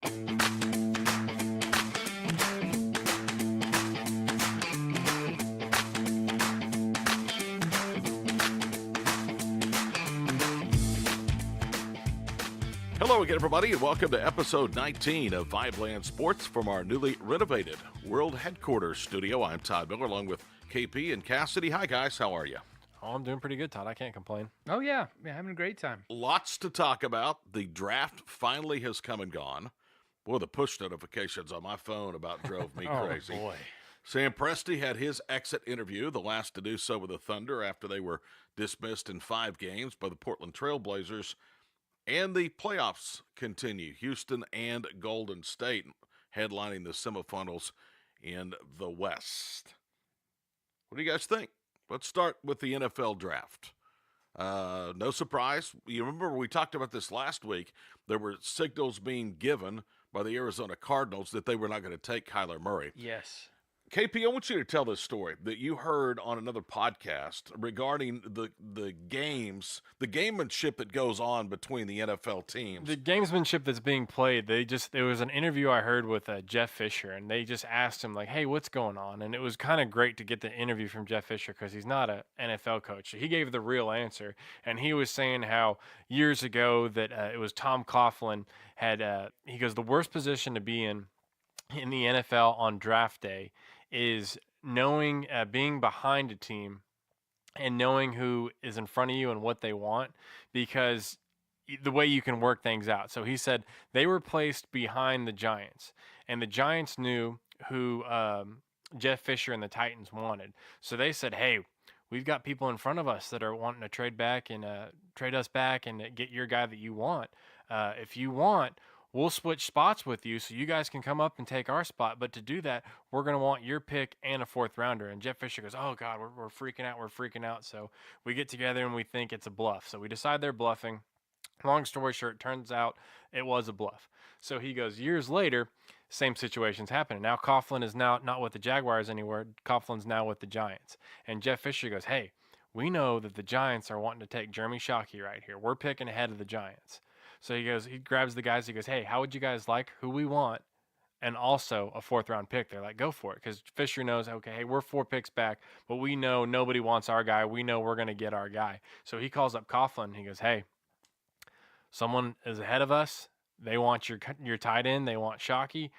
Hello again, everybody, and welcome to episode 19 of VIBELAND Sports from our newly renovated World Headquarters studio. I'm Todd Miller, along with KP and Casady. Hi, guys. How are you? Oh, I'm doing pretty good, Todd. I can't complain. Oh, yeah. Having a great time. Lots to talk about. The draft finally has come and gone. Boy, the push notifications on my phone about drove me crazy. Oh, boy. Sam Presti had his exit interview, the last to do so with the Thunder after they were dismissed in 5 games by the Portland Trail Blazers. And the playoffs continue. Houston and Golden State headlining the semifinals in the West. What do you guys think? Let's start with the NFL Draft. No surprise. You remember we talked about this last week. There were signals being given by the Arizona Cardinals that they were not going to take Kyler Murray. Yes. KP, I want you to tell this story that you heard on another podcast regarding the games, the gamemanship that goes on between the NFL teams. The gamesmanship that's being played, there was an interview I heard with Jeff Fisher, and they just asked him, like, hey, what's going on? And it was kind of great to get the interview from Jeff Fisher because he's not an NFL coach. He gave the real answer, and he was saying how years ago that it was Tom Coughlin he goes, the worst position to be in the NFL on draft day is knowing, being behind a team and knowing who is in front of you and what they want, because the way you can work things out. So he said they were placed behind the Giants, and the Giants knew who Jeff Fisher and the Titans wanted. So they said, hey, we've got people in front of us that are wanting to trade us back and get your guy that you want. If you want, we'll switch spots with you so you guys can come up and take our spot. But to do that, we're going to want your pick and a 4th rounder. And Jeff Fisher goes, oh, God, we're freaking out. We're freaking out. So we get together and we think it's a bluff. So we decide they're bluffing. Long story short, turns out it was a bluff. So he goes, years later, same situation's happening. Now Coughlin is now not with the Jaguars anymore. Coughlin's now with the Giants. And Jeff Fisher goes, hey, we know that the Giants are wanting to take Jeremy Shockey right here. We're picking ahead of the Giants. So he grabs the guys. He goes, hey, how would you guys like who we want and also a 4th round pick? They're like, go for it. Because Fisher knows, okay, hey, we're 4 picks back, but we know nobody wants our guy. We know we're going to get our guy. So he calls up Coughlin. He goes, hey, someone is ahead of us. They want your tight end. They want Shockey.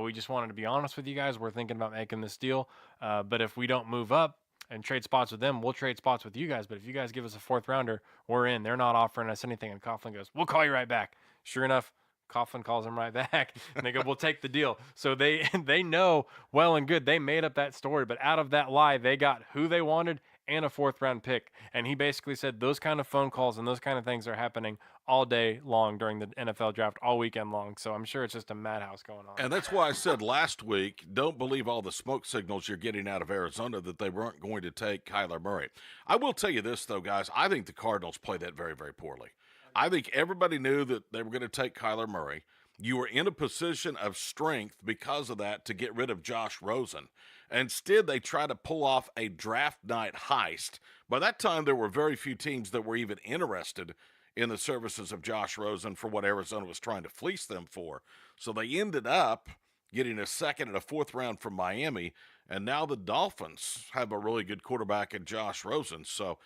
We just wanted to be honest with you guys. We're thinking about making this deal. But if we don't move up and trade spots with them, we'll trade spots with you guys. But if you guys give us a 4th rounder, we're in. They're not offering us anything. And Coughlin goes, we'll call you right back. Sure enough, Coughlin calls him right back. And they go, we'll take the deal. So they know well and good. They made up that story. But out of that lie, they got who they wanted and a 4th round pick. And he basically said those kind of phone calls and those kind of things are happening all day long during the NFL draft, all weekend long. So I'm sure it's just a madhouse going on. And that's why I said last week, don't believe all the smoke signals you're getting out of Arizona that they weren't going to take Kyler Murray. I will tell you this, though, guys. I think the Cardinals played that very, very poorly. I think everybody knew that they were going to take Kyler Murray. You were in a position of strength because of that to get rid of Josh Rosen. Instead, they tried to pull off a draft night heist. By that time, there were very few teams that were even interested in the services of Josh Rosen for what Arizona was trying to fleece them for. So they ended up getting a 2nd and a 4th round from Miami, and now the Dolphins have a really good quarterback in Josh Rosen. So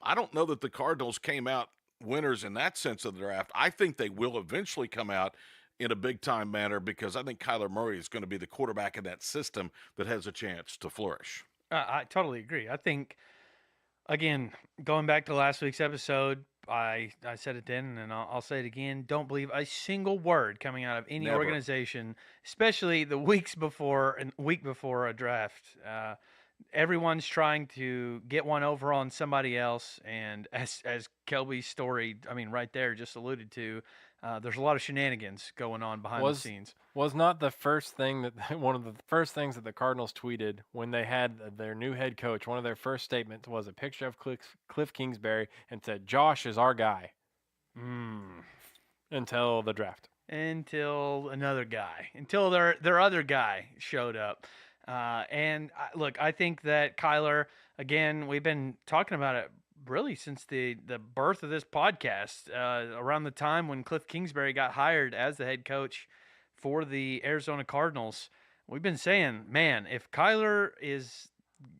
I don't know that the Cardinals came out winners in that sense of the draft. I think they will eventually come out in a big-time manner because I think Kyler Murray is going to be the quarterback in that system that has a chance to flourish. I totally agree. I think, again, going back to last week's episode, I said it then, and I'll say it again. Don't believe a single word coming out of any Never. organization, especially the week before a draft. Everyone's trying to get one over on somebody else, and as Kelby's story, right there just alluded to, there's a lot of shenanigans going on behind the scenes. Was not the first thing one of the first things that the Cardinals tweeted when they had their new head coach, one of their first statements was a picture of Cliff Kingsbury and said, Josh is our guy. Until the draft. Until another guy. Until their other guy showed up. Look, I think that Kyler, again, we've been talking about it really since the birth of this podcast, around the time when Cliff Kingsbury got hired as the head coach for the Arizona Cardinals. We've been saying, man, if Kyler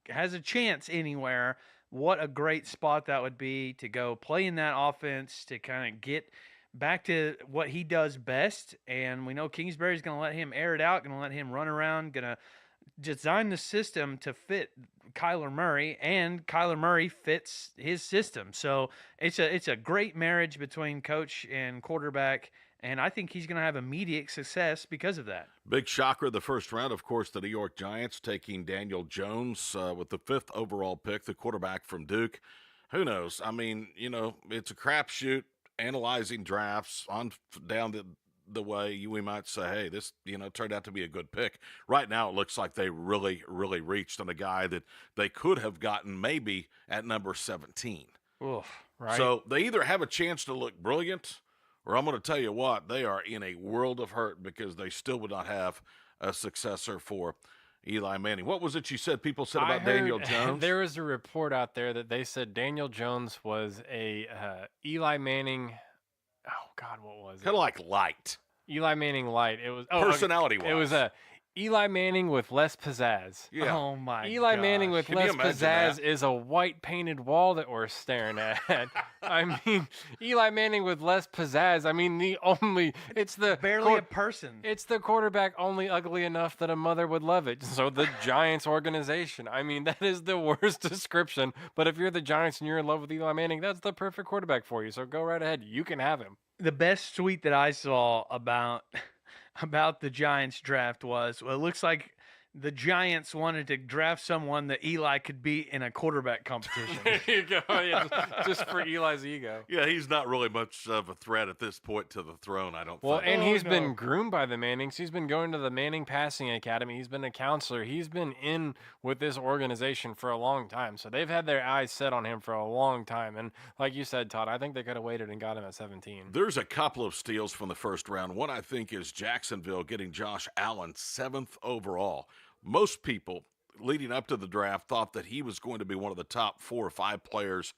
has a chance anywhere, what a great spot that would be to go play in that offense, to kind of get back to what he does best. And we know Kingsbury's going to let him air it out, going to let him run around, going to design the system to fit Kyler Murray, and Kyler Murray fits his system. So it's a great marriage between coach and quarterback, and I think he's going to have immediate success because of that. Big shocker of the first round, of course, the New York Giants taking Daniel Jones with the 5th overall pick, the quarterback from Duke. Who knows? I mean, it's a crapshoot analyzing drafts on down the way we might say, hey, this, turned out to be a good pick. Right now, it looks like they really, really reached on a guy that they could have gotten maybe at number 17. Oof, Right. So they either have a chance to look brilliant, or I'm going to tell you what, they are in a world of hurt because they still would not have a successor for Eli Manning. What was it you said people said about Daniel Jones? There was a report out there that they said Daniel Jones was a Eli Manning. Oh God, what was it? Kind of like light. Eli Manning light. It was Personality-wise. It was a Eli Manning with less pizzazz. Yeah. Oh my Eli Manning with Can you less imagine pizzazz that? is a white painted wall that we're staring at. I mean, Eli Manning with less pizzazz. I mean, it's the barely a person. It's the quarterback only ugly enough that a mother would love it. So the Giants organization. I mean, that is the worst description. But if you're the Giants and you're in love with Eli Manning, that's the perfect quarterback for you. So go right ahead. You can have him. The best tweet that I saw about the Giants draft was, well, it looks like the Giants wanted to draft someone that Eli could beat in a quarterback competition. There you go. Yeah, just for Eli's ego. Yeah, he's not really much of a threat at this point to the throne, I don't Well, think. and he's no. been groomed by the Mannings. He's been going to the Manning Passing Academy. He's been a counselor. He's been in with this organization for a long time. So they've had their eyes set on him for a long time. And like you said, Todd, I think they could have waited and got him at 17. There's a couple of steals from the first round. One, I think, is Jacksonville getting Josh Allen 7th overall. Most people leading up to the draft thought that he was going to be one of the top 4 or 5 players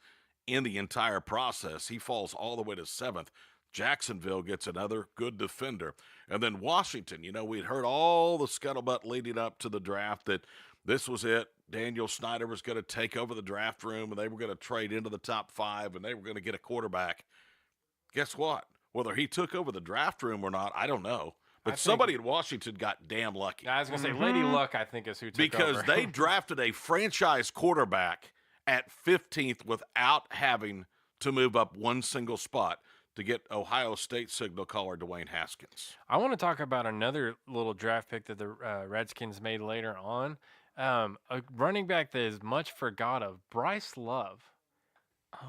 in the entire process. He falls all the way to 7th. Jacksonville gets another good defender. And then Washington, we'd heard all the scuttlebutt leading up to the draft that this was it. Daniel Snyder was going to take over the draft room, and they were going to trade into the top 5, and they were going to get a quarterback. Guess what? Whether he took over the draft room or not, I don't know. But somebody in Washington got damn lucky. I was going to say, Lady Luck, I think, is who took because over. they drafted a franchise quarterback at 15th without having to move up one single spot to get Ohio State signal caller Dwayne Haskins. I want to talk about another little draft pick that the Redskins made later on. A running back that is much forgot of, Bryce Love.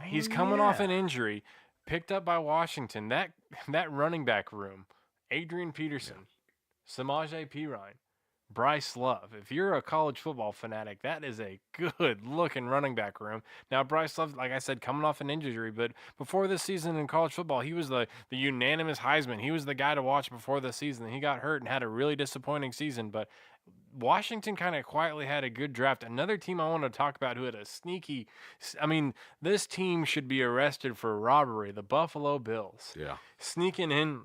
He's coming off an injury, picked up by Washington. That running back room, Adrian Peterson, Samaje Perine, Bryce Love. If you're a college football fanatic, that is a good-looking running back room. Now, Bryce Love, like I said, coming off an injury, but before this season in college football, he was the unanimous Heisman. He was the guy to watch before the season. He got hurt and had a really disappointing season, but Washington kind of quietly had a good draft. Another team I want to talk about who had a sneaky – I mean, this team should be arrested for robbery, the Buffalo Bills. Yeah. Sneaking in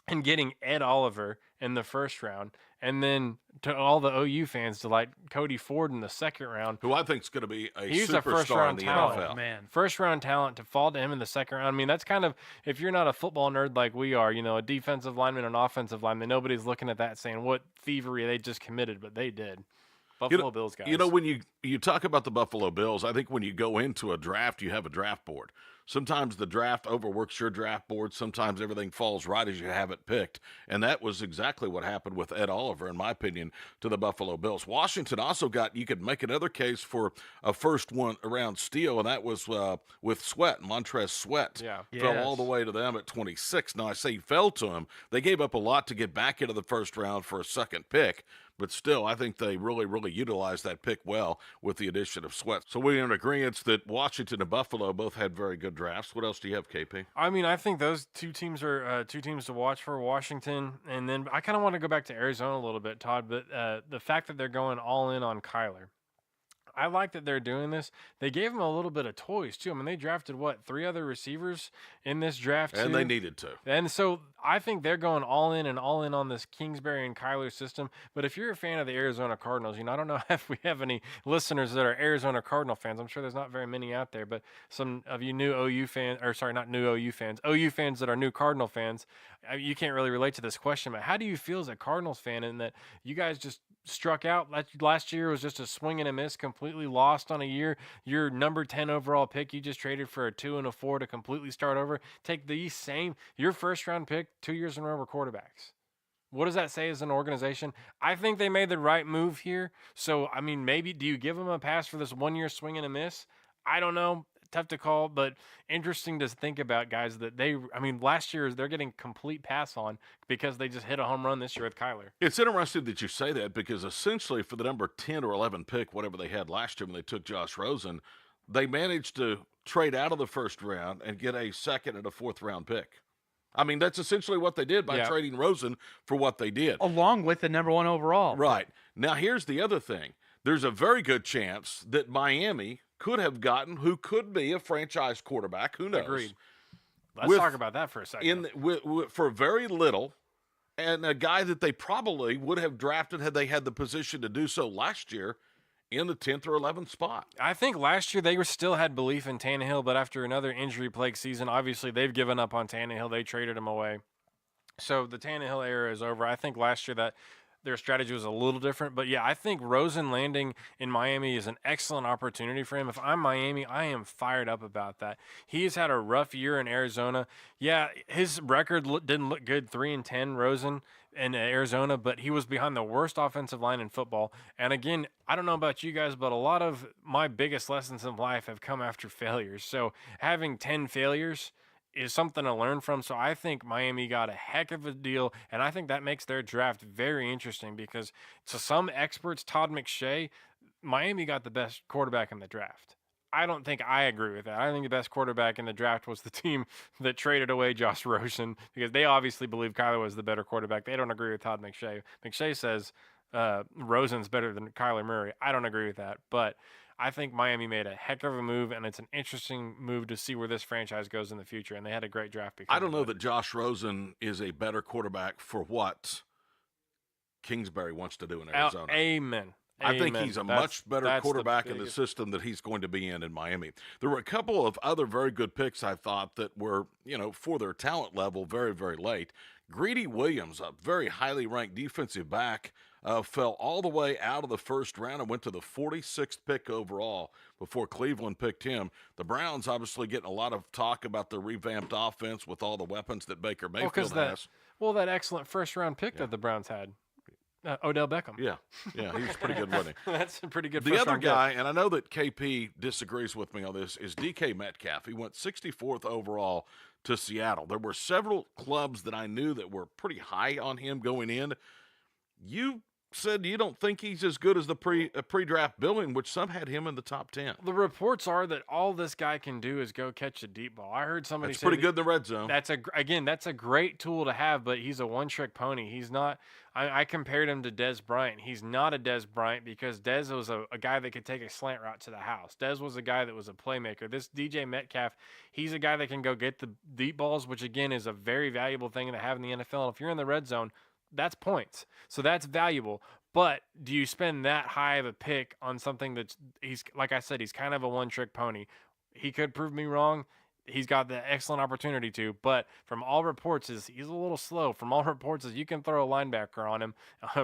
and getting Ed Oliver in the first round, and then to all the OU fans to like Cody Ford in the second round. Who I think is going to be a He's a superstar in first-round the talent. NFL. Oh, man. First-round talent to fall to him in the second round. I mean, that's kind of, if you're not a football nerd like we are, a defensive lineman and an offensive lineman, nobody's looking at that saying what thievery they just committed, but they did. Buffalo Bills guys. When you talk about the Buffalo Bills, I think when you go into a draft, you have a draft board. Sometimes the draft overworks your draft board. Sometimes everything falls right as you have it picked. And that was exactly what happened with Ed Oliver, in my opinion, to the Buffalo Bills. Washington also you could make another case for a first-round steal, and that was with Sweat, Montrez Sweat. Yeah. Fell Yes. all the way to them at 26. Now, I say he fell to him. They gave up a lot to get back into the first round for a second pick. But still, I think they really, really utilized that pick well with the addition of Sweat. So we're in agreement that Washington and Buffalo both had very good drafts. What else do you have, KP? I mean, I think those two teams are two teams to watch for Washington. And then I kind of want to go back to Arizona a little bit, Todd. But the fact that they're going all in on Kyler. I like that they're doing this. They gave him a little bit of toys too. I mean, they drafted what, 3 other receivers in this draft too? And they needed to. And so I think they're going all in on this Kingsbury and Kyler system. But if you're a fan of the Arizona Cardinals, I don't know if we have any listeners that are Arizona Cardinal fans. I'm sure there's not very many out there, but some of you new OU fans, or sorry, not new OU fans, OU fans that are new Cardinal fans, you can't really relate to this question, but how do you feel as a Cardinals fan in that you guys just struck out? Last year was just a swing and a miss, completely lost on a year. Your number 10 overall pick, you just traded for a 2 and a 4 to completely start over. Take your first round pick 2 years in a row were quarterbacks. What does that say as an organization? I think they made the right move here. So, I mean, maybe do you give them a pass for this 1 year swing and a miss? I don't know. Tough to call, but interesting to think about, guys, that last year they're getting complete pass on because they just hit a home run this year with Kyler. It's interesting that you say that because essentially for the number 10 or 11 pick, whatever they had last year when they took Josh Rosen, they managed to trade out of the first round and get a second and a fourth round pick. I mean, that's essentially what they did by trading Rosen for what they did. Along with the number 1 overall. Right. Now, here's the other thing. There's a very good chance that Miami could have gotten who could be a franchise quarterback. Who knows? Agreed. Let's talk about that for a second. For very little, and a guy that they probably would have drafted had they had the position to do so last year in the 10th or 11th spot. I think last year they still had belief in Tannehill, but after another injury-plagued season, obviously they've given up on Tannehill. They traded him away. So the Tannehill era is over. I think last year that their strategy was a little different. But, yeah, I think Rosen landing in Miami is an excellent opportunity for him. If I'm Miami, I am fired up about that. He's had a rough year in Arizona. Yeah, his record didn't look good, 3-10, Rosen, in Arizona, but he was behind the worst offensive line in football. And, again, I don't know about you guys, but a lot of my biggest lessons in life have come after failures. So having 10 failures is something to learn from. So I think Miami got a heck of a deal, and I think that makes their draft very interesting because to some experts, Todd McShay, Miami got the best quarterback in the draft. I don't think I agree with that. I think the best quarterback in the draft was the team that traded away Josh Rosen because they obviously believe Kyler was the better quarterback. They don't agree with Todd McShay. McShay says Rosen's better than Kyler Murray. I don't agree with that, but I think Miami made a heck of a move, and it's an interesting move to see where this franchise goes in the future, and they had a great draft pick. I don't know that Josh Rosen is a better quarterback for what Kingsbury wants to do in Arizona. Amen. I think he's a much better quarterback in the system that he's going to be in Miami. There were a couple of other very good picks, I thought, that were, for their talent level, very, very late. Greedy Williams, a very highly ranked defensive back, fell all the way out of the first round and went to the 46th pick overall before Cleveland picked him. The Browns obviously getting a lot of talk about the revamped offense with all the weapons that Baker Mayfield has. That excellent first-round pick that the Browns had. Odell Beckham. Yeah, he was pretty good, wasn't he? That's a pretty good The other guy, and I know that KP disagrees with me on this, is DK Metcalf. He went 64th overall to Seattle. There were several clubs that I knew that were pretty high on him going in. You said you don't think he's as good as the pre-draft billing, which some had him in the top 10. The reports are that all this guy can do is go catch a deep ball. I heard somebody say pretty good in the red zone. That's a great tool to have, but he's a one-trick pony. He's not. I compared him to Dez Bryant. He's not a Dez Bryant because Dez was a guy that could take a slant route to the house. Dez was a guy that was a playmaker. This DJ Metcalf, he's a guy that can go get the deep balls, which again is a very valuable thing to have in the NFL. If you're in the red zone, that's points. So that's valuable. But do you spend that high of a pick on something that's, like I said, he's kind of a one-trick pony. He could prove me wrong. He's got the excellent opportunity to, but from all reports he's a little slow. From all reports you can throw a linebacker on him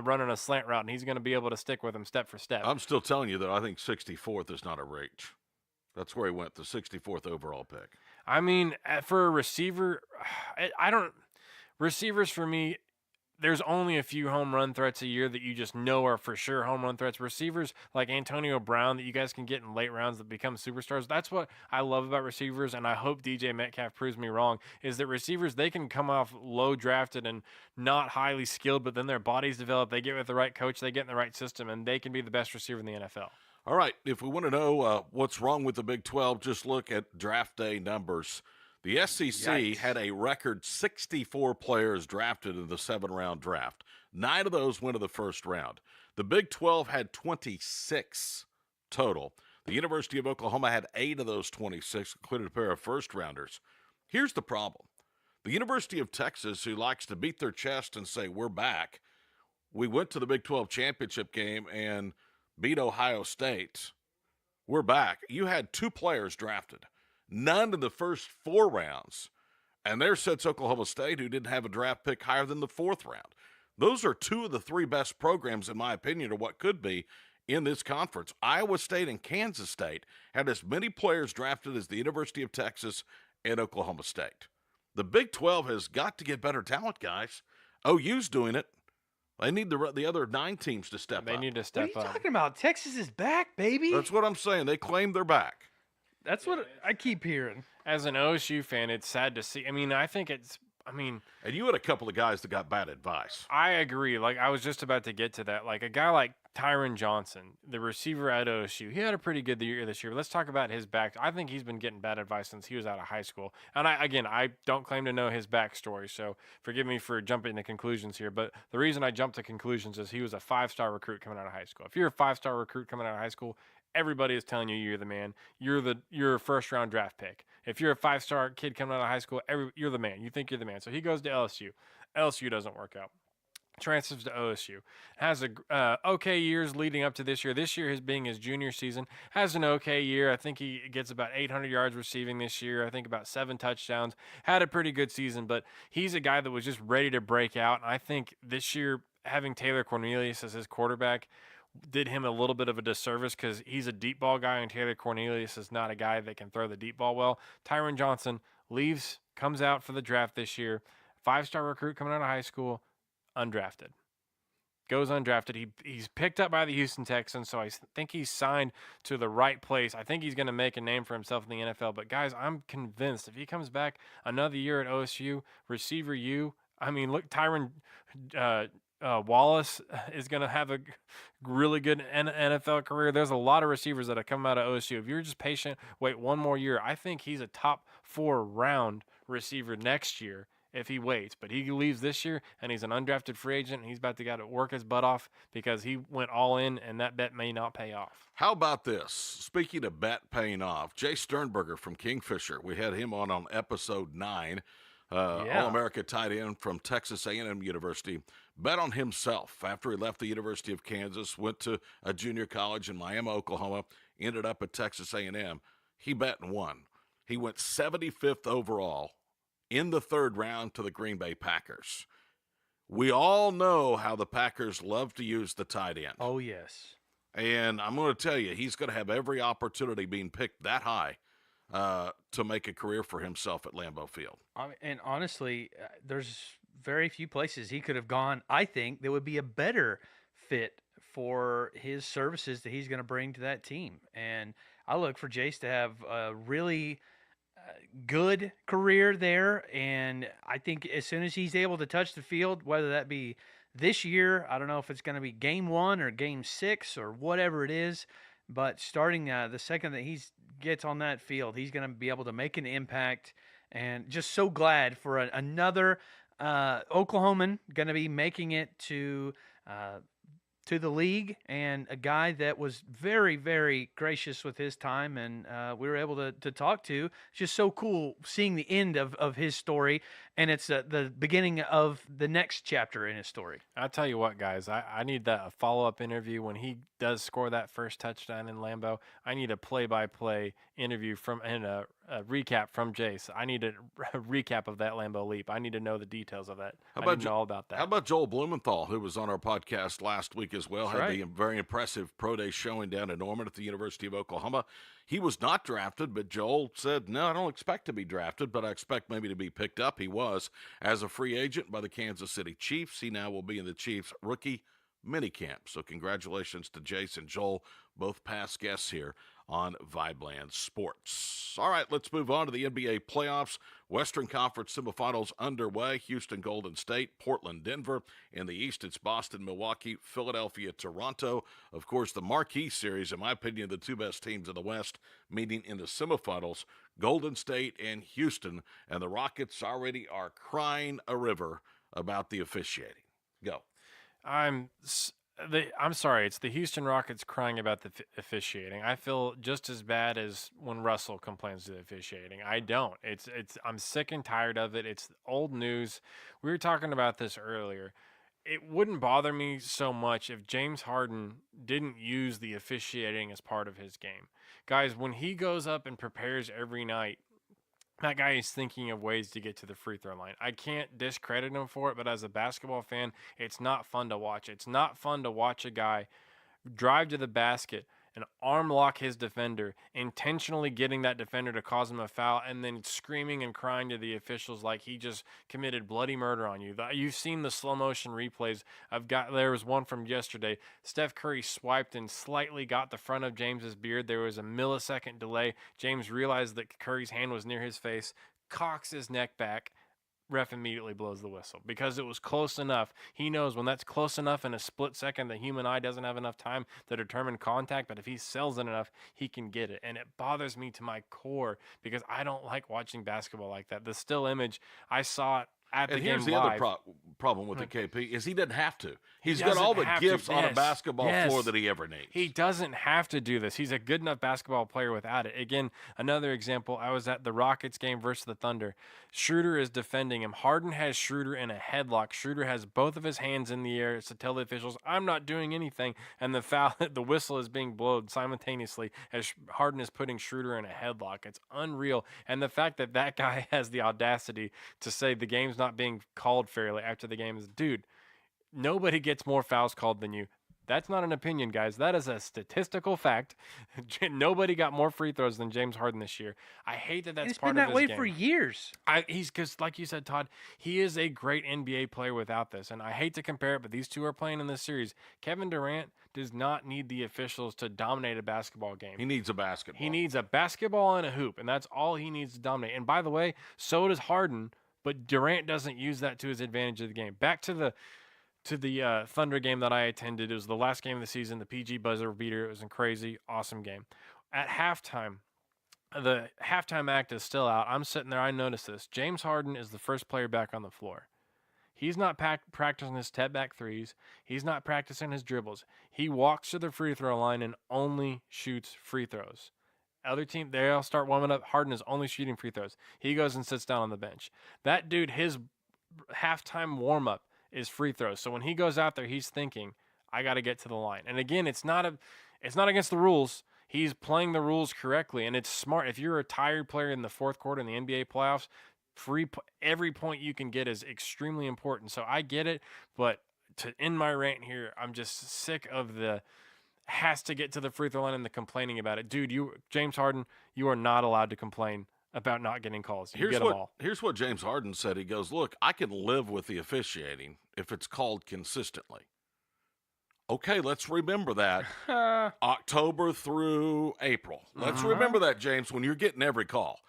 running a slant route, and he's going to be able to stick with him step for step. I'm still telling you, though, I think 64th is not a reach. That's where he went, the 64th overall pick. I mean, for a receiver, receivers for me, there's only a few home run threats a year that you just know are for sure home run threats. Receivers like Antonio Brown that you guys can get in late rounds that become superstars. That's what I love about receivers, and I hope DJ Metcalf proves me wrong, is that receivers, they can come off low drafted and not highly skilled, but then their bodies develop. They get with the right coach, they get in the right system, and they can be the best receiver in the NFL. All right, if we want to know what's wrong with the Big 12, just look at draft day numbers. The SEC had a record 64 players drafted in the 7-round draft. 9 of those went to the first round. The Big 12 had 26 total. The University of Oklahoma had 8 of those 26, including a pair of first-rounders. Here's the problem. The University of Texas, who likes to beat their chest and say, we're back, we went to the Big 12 championship game and beat Ohio State. We're back. You had 2 players drafted, none in the first 4 rounds. And there sits Oklahoma State, who didn't have a draft pick higher than the 4th round. Those are 2 of the 3 best programs, in my opinion, or what could be in this conference. Iowa State and Kansas State had as many players drafted as the University of Texas and Oklahoma State. The Big 12 has got to get better talent, guys. OU's doing it. They need the other 9 teams to step up. They need to step up. What are you talking about? Texas is back, baby. That's what I'm saying. They claim they're back. That's what I keep hearing. As an OSU fan, it's sad to see. I mean, And you had a couple of guys that got bad advice. I agree. Like, I was just about to get to that. Like, a guy like Tyron Johnson, the receiver at OSU, he had a pretty good year this year. Let's talk about his back. I think he's been getting bad advice since he was out of high school. And I don't claim to know his backstory, so forgive me for jumping to conclusions here. But the reason I jumped to conclusions is he was a 5-star recruit coming out of high school. If you're a 5-star recruit coming out of high school, everybody is telling you you're the man. You're a first-round draft pick. If you're a 5-star kid coming out of high school, you're the man. You think you're the man. So he goes to LSU. LSU doesn't work out. Transfers to OSU. Has okay years leading up to this year. This year, being his junior season, has an okay year. I think he gets about 800 yards receiving this year. I think about 7 touchdowns. Had a pretty good season, but he's a guy that was just ready to break out. And I think this year, having Taylor Cornelius as his quarterback did him a little bit of a disservice because he's a deep ball guy, and Taylor Cornelius is not a guy that can throw the deep ball well. Tyron Johnson comes out for the draft this year. 5-star recruit coming out of high school. Undrafted. Goes undrafted. He's picked up by the Houston Texans, so I think he's signed to the right place. I think he's going to make a name for himself in the NFL. But, guys, I'm convinced if he comes back another year at OSU, receiver look, Tyron Wallace is going to have a really good NFL career. There's a lot of receivers that have come out of OSU. If you're just patient, wait one more year, I think he's a top 4 round receiver next year if he waits. But he leaves this year, and he's an undrafted free agent, and he's about to work his butt off because he went all in, and that bet may not pay off. How about this? Speaking of bet paying off, Jay Sternberger from Kingfisher, we had him on episode 9, All-America tight end from Texas A&M University, bet on himself after he left the University of Kansas, went to a junior college in Miami, Oklahoma, ended up at Texas A&M. He bet and won. He went 75th overall in the 3rd round to the Green Bay Packers. We all know how the Packers love to use the tight end. Oh, yes. And I'm going to tell you, he's going to have every opportunity being picked that high to make a career for himself at Lambeau Field. And honestly, there's very few places he could have gone, I think, that would be a better fit for his services that he's going to bring to that team. And I look for Jace to have a really good career there, and I think as soon as he's able to touch the field, whether that be this year, I don't know if it's going to be game 1 or game 6 or whatever it is, but starting the second that he gets on that field, he's going to be able to make an impact. And just so glad for another Oklahoman going to be making it to the league, and a guy that was very, very gracious with his time, and we were able to talk to. It's just so cool seeing the end of his story, and it's the beginning of the next chapter in his story. I'll tell you what, guys, I need a follow-up interview when he does score that first touchdown in Lambeau. I need a play-by-play interview and a recap from Jace. I need a recap of that Lambeau leap. I need to know the details of that. I need to know all about that. How about Joel Blumenthal, who was on our podcast last week as well? That's had right. the very impressive pro day showing down in Norman at the University of Oklahoma. He was not drafted, but Joel said, no, I don't expect to be drafted, but I expect maybe to be picked up. He was as a free agent by the Kansas City Chiefs. He now will be in the Chiefs rookie minicamp. So congratulations to Jace and Joel, both past guests here on VIBELAND Sports. All right, let's move on to the NBA playoffs. Western Conference semifinals underway. Houston, Golden State, Portland, Denver. In the East, it's Boston, Milwaukee, Philadelphia, Toronto. Of course, the marquee series, in my opinion, the 2 best teams in the West meeting in the semifinals, Golden State and Houston. And the Rockets already are crying a river about the officiating. Go. I'm sorry, it's the Houston Rockets crying about the officiating. I feel just as bad as when Russell complains of the officiating. I don't. I'm sick and tired of it. It's old news. We were talking about this earlier. It wouldn't bother me so much if James Harden didn't use the officiating as part of his game. Guys, when he goes up and prepares every night, that guy is thinking of ways to get to the free throw line. I can't discredit him for it, but as a basketball fan, it's not fun to watch. It's not fun to watch a guy drive to the basket and arm lock his defender, intentionally getting that defender to cause him a foul, and then screaming and crying to the officials like he just committed bloody murder on you. You've seen the slow motion replays. There was one from yesterday. Steph Curry swiped and slightly got the front of James's beard. There was a millisecond delay. James realized that Curry's hand was near his face, cocks his neck back. Ref immediately blows the whistle because it was close enough. He knows when that's close enough in a split second, the human eye doesn't have enough time to determine contact, but if he sells it enough, he can get it. And it bothers me to my core because I don't like watching basketball like that. The still image, I saw it at the And game here's the live. other problem with the KP is he doesn't have to. He's got all the gifts on a basketball floor that he ever needs. He doesn't have to do this. He's a good enough basketball player without it. Again, another example, I was at the Rockets game versus the Thunder. Schroeder is defending him. Harden has Schroeder in a headlock. Schroeder has both of his hands in the air to tell the officials, I'm not doing anything. And the whistle is being blown simultaneously as Harden is putting Schroeder in a headlock. It's unreal. And the fact that that guy has the audacity to say the game's not being called fairly after the game is, dude, nobody gets more fouls called than you. That's not an opinion, guys. That is a statistical fact. Nobody got more free throws than James Harden this year. I hate that that's part of his game. It's been that way for years. He's because, like you said, Todd, he is a great NBA player without this. And I hate to compare it, but these two are playing in this series. Kevin Durant does not need the officials to dominate a basketball game. He needs a basketball. He needs a basketball and a hoop, and that's all he needs to dominate. And by the way, so does Harden, but Durant doesn't use that to his advantage of the game. Back to the Thunder game that I attended. It was the last game of the season, the PG buzzer beater. It was a crazy, awesome game. At halftime, the halftime act is still out. I'm sitting there. I notice this. James Harden is the first player back on the floor. He's not practicing his step back threes. He's not practicing his dribbles. He walks to the free throw line and only shoots free throws. Other team, they all start warming up. Harden is only shooting free throws. He goes and sits down on the bench. That dude, his halftime warm up is free throws. So when he goes out there, he's thinking, I got to get to the line. And again, it's not against the rules. He's playing the rules correctly, and it's smart. If you're a tired player in the fourth quarter in the NBA playoffs, every point you can get is extremely important. So I get it, but to end my rant here, I'm just sick of the has to get to the free throw line and the complaining about it. Dude, James Harden, you are not allowed to complain about not getting calls. You get them all. Here's what James Harden said. He goes, look, I can live with the officiating if it's called consistently. Okay, let's remember that. October through April. Let's remember that, James, when you're getting every call.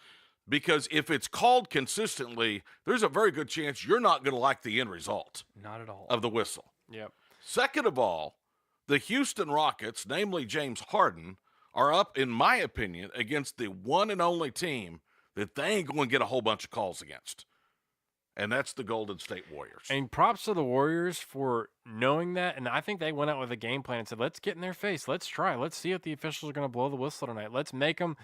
Because if it's called consistently, there's a very good chance you're not going to like the end result. Not at all. Of the whistle. Yep. Second of all, the Houston Rockets, namely James Harden, are up, in my opinion, against the one and only team that they ain't going to get a whole bunch of calls against. And that's the Golden State Warriors. And props to the Warriors for knowing that. And I think they went out with a game plan and said, let's get in their face. Let's try. Let's see if the officials are going to blow the whistle tonight. Let's make them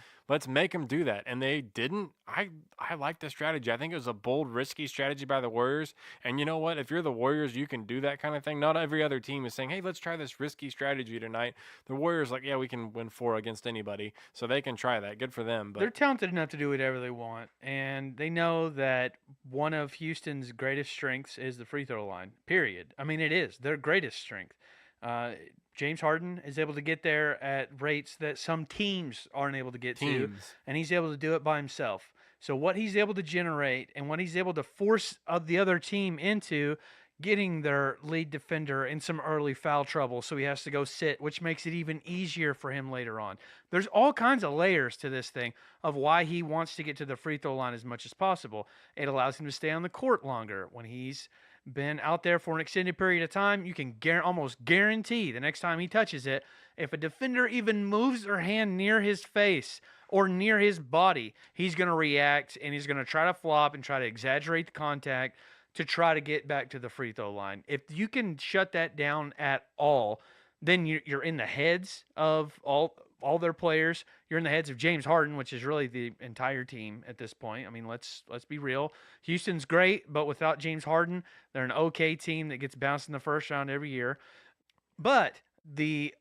do that. And they didn't. I like the strategy. I think it was a bold, risky strategy by the Warriors. And you know what? If you're the Warriors, you can do that kind of thing. Not every other team is saying, hey, let's try this risky strategy tonight. The Warriors like, yeah, we can win 4 against anybody. So they can try that. Good for them. But they're talented enough to do whatever they want. And they know that one of Houston's greatest strengths is the free throw line, period. I mean, it is their greatest strength. James Harden is able to get there at rates that some teams aren't able to get to, and he's able to do it by himself. So what he's able to generate and what he's able to force the other team into getting their lead defender in some early foul trouble, so he has to go sit, which makes it even easier for him later on. There's all kinds of layers to this thing of why he wants to get to the free throw line as much as possible. It allows him to stay on the court longer. When he's been out there for an extended period of time, you can almost guarantee the next time he touches it, if a defender even moves their hand near his face or near his body, he's going to react and he's going to try to flop and try to exaggerate the contact to try to get back to the free throw line. If you can shut that down at all, then you're in the heads of all their players. You're in the heads of James Harden, which is really the entire team at this point. I mean, let's be real. Houston's great, but without James Harden, they're an okay team that gets bounced in the first round every year. But the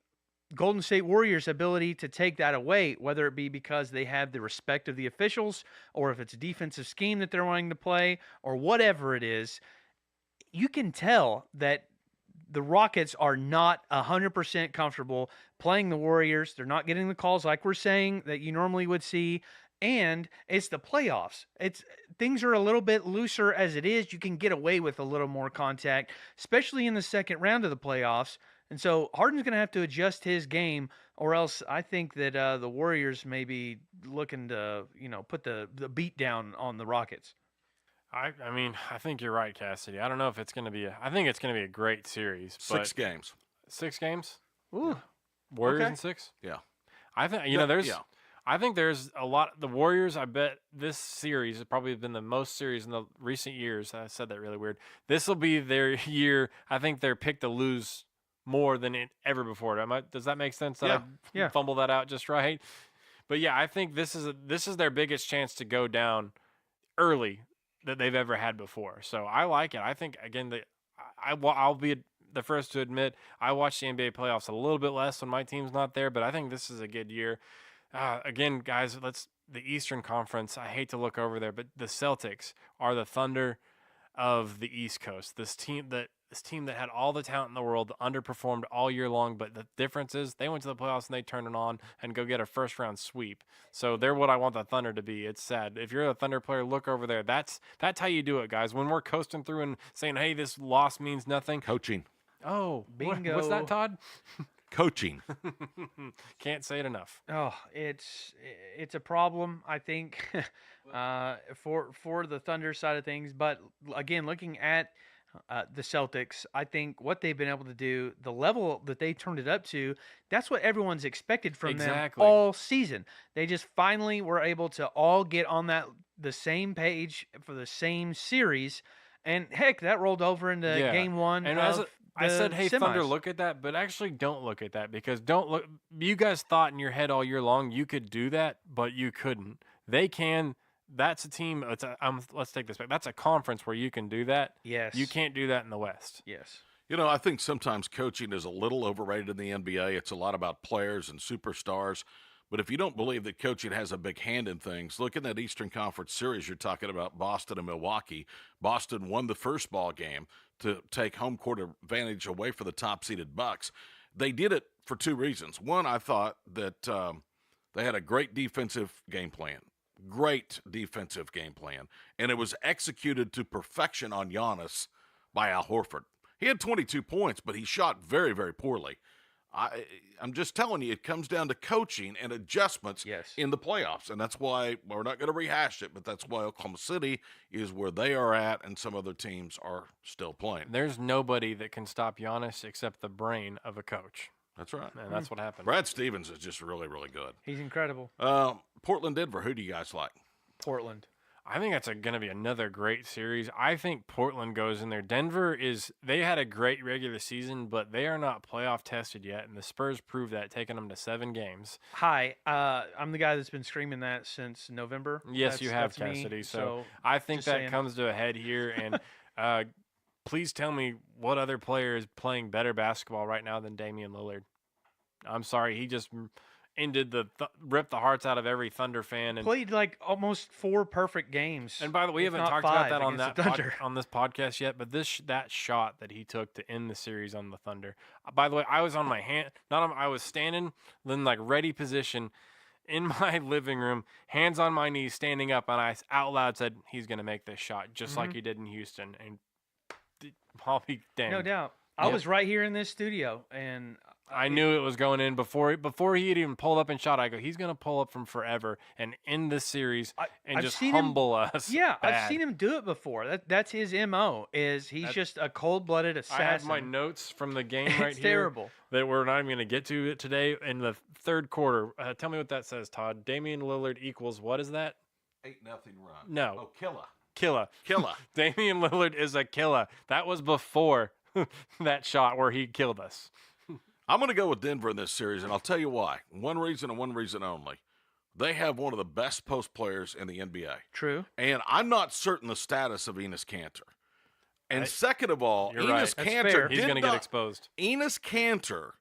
Golden State Warriors' ability to take that away, whether it be because they have the respect of the officials or if it's a defensive scheme that they're wanting to play or whatever it is, you can tell that the Rockets are not 100% comfortable playing the Warriors. They're not getting the calls like we're saying that you normally would see. And it's the playoffs. Things are a little bit looser as it is. You can get away with a little more contact, especially in the second round of the playoffs. And so Harden's going to have to adjust his game, or else I think that the Warriors may be looking to, put the beat down on the Rockets. I mean, I think you're right, Casady. I don't know if it's going to be I think it's going to be a great series. 6 games. 6 games? Ooh. Warriors Okay. in 6? Yeah. I think, I think there's a lot. The Warriors, I bet this series has probably been the most series in the recent years. I said that really weird. This will be their year. I think they're picked to lose more than ever before. Does that make sense? That Yeah. I fumble that out just right? But yeah, I think this is their biggest chance to go down early that they've ever had before. So I like it. I think, again, I'll be the first to admit I watch the NBA playoffs a little bit less when my team's not there, but I think this is a good year. Again, guys, the Eastern Conference, I hate to look over there, but the Celtics are the Thunder of the East Coast. This team that had all the talent in the world, underperformed all year long, but the difference is they went to the playoffs and they turned it on and go get a first-round sweep. So they're what I want the Thunder to be. It's sad. If you're a Thunder player, look over there. That's how you do it, guys. When we're coasting through and saying, hey, this loss means nothing. Coaching. Oh, Bingo. What's that, Todd? Coaching. Can't say it enough. Oh, it's a problem, I think, for the Thunder side of things. But again, looking at the Celtics, I think what they've been able to do, the level that they turned it up to, that's what everyone's expected from them all season. They just finally were able to all get on the same page for the same series, and heck, that rolled over into game one. And I said, hey, semis. Thunder, look at that, but actually don't look at that because don't look. You guys thought in your head all year long you could do that, but you couldn't. They can. That's a team. Let's take this back. That's a conference where you can do that. Yes. You can't do that in the West. Yes. I think sometimes coaching is a little overrated in the NBA. It's a lot about players and superstars. But if you don't believe that coaching has a big hand in things, look in that Eastern Conference series you're talking about, Boston and Milwaukee. Boston won the first ball game to take home court advantage away for the top-seeded Bucks. They did it for 2 reasons. One, I thought that they had a great defensive game plan. And it was executed to perfection on Giannis by Al Horford. He had 22 points, but he shot very, very poorly. I'm just telling you, it comes down to coaching and adjustments in the playoffs. And that's why we're not going to rehash it, but that's why Oklahoma City is where they are at and some other teams are still playing. There's nobody that can stop Giannis except the brain of a coach. That's right. And that's what happened. Brad Stevens is just really, really good. He's incredible. Portland, Denver, who do you guys like? Portland. I think that's going to be another great series. I think Portland goes in there. Denver they had a great regular season, but they are not playoff tested yet, and the Spurs proved that, taking them to 7 games. Hi, I'm the guy that's been screaming that since November. Yes, you have, Casady. So I think that comes to a head here, and please tell me what other player is playing better basketball right now than Damian Lillard. I'm sorry, he just ended ripped the hearts out of every Thunder fan and played like almost 4 perfect games. And by the way, we haven't talked about that on this podcast yet, but that shot that he took to end the series on the Thunder. By the way, I was on my hand, I was standing in like ready position in my living room, hands on my knees, standing up, and I out loud said he's going to make this shot just like he did in Houston, and I'll be damned. No doubt. I was right here in this studio, and I knew it was going in before he had even pulled up and shot. I go, he's going to pull up from forever and end this series and just humble us. Yeah, bad. I've seen him do it before. That's his MO. He's just a cold-blooded assassin. I have my notes from the game right it's here. Terrible. That we're not even going to get to it today in the third quarter. Tell me what that says, Todd. Damian Lillard equals, what is that? 8-0 run. No. Oh, Killa. Killer. Killer. Damian Lillard is a killer. That was before that shot where he killed us. I'm going to go with Denver in this series, and I'll tell you why. One reason and one reason only. They have one of the best post players in the NBA. True. And I'm not certain the status of Enes Kanter. And second of all, You're Enes right. That's Kanter fair. He's going to get exposed. Enes Kanter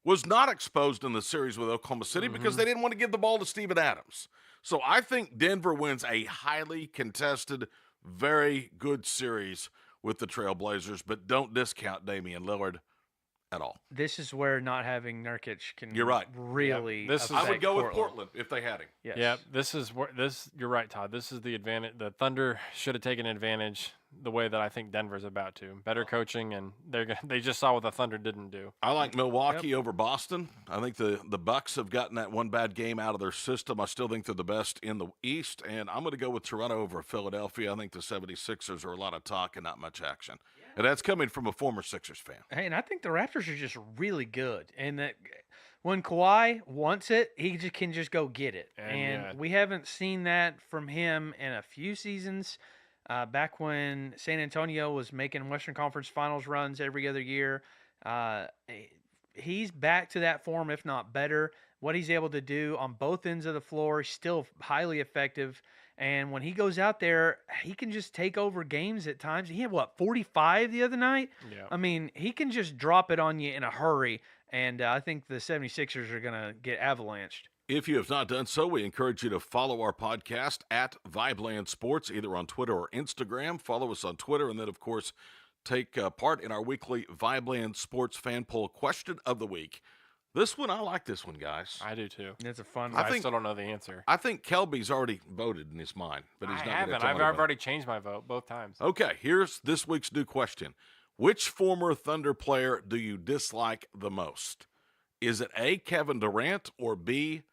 was not exposed in the series with Oklahoma City because they didn't want to give the ball to Steven Adams. So I think Denver wins a highly contested, very good series with the Trailblazers, but don't discount Damian Lillard at all. This is where not having Nurkic can You're right. really This is- I would affect go with Portland if they had him. Yes. Yeah, this is where you're right, Todd. This is the advantage. The Thunder should have taken advantage the way that I think Denver's about to. Better coaching, and they just saw what the Thunder didn't do. I like Milwaukee over Boston. I think the Bucks have gotten that one bad game out of their system. I still think they're the best in the East, and I'm going to go with Toronto over Philadelphia. I think the 76ers are a lot of talk and not much action. And that's coming from a former Sixers fan. Hey, and I think the Raptors are just really good. And that when Kawhi wants it, he can just go get it. And we haven't seen that from him in a few seasons. Back when San Antonio was making Western Conference Finals runs every other year, he's back to that form, if not better. What he's able to do on both ends of the floor, he's still highly effective. And when he goes out there, he can just take over games at times. He had, 45 the other night? Yeah. I mean, he can just drop it on you in a hurry. And I think the 76ers are going to get avalanched. If you have not done so, we encourage you to follow our podcast at VIBELAND Sports, either on Twitter or Instagram. Follow us on Twitter, and then, of course, take part in our weekly VIBELAND Sports fan poll question of the week. This one, I like this one, guys. I do too. It's a fun I one. still don't know the answer. I think Kelby's already voted in his mind, but he's I not going to haven't. tell I've anybody. already changed my vote both times. Okay, here's this week's new question. Which former Thunder player do you dislike the most? Is it A, Kevin Durant, or B,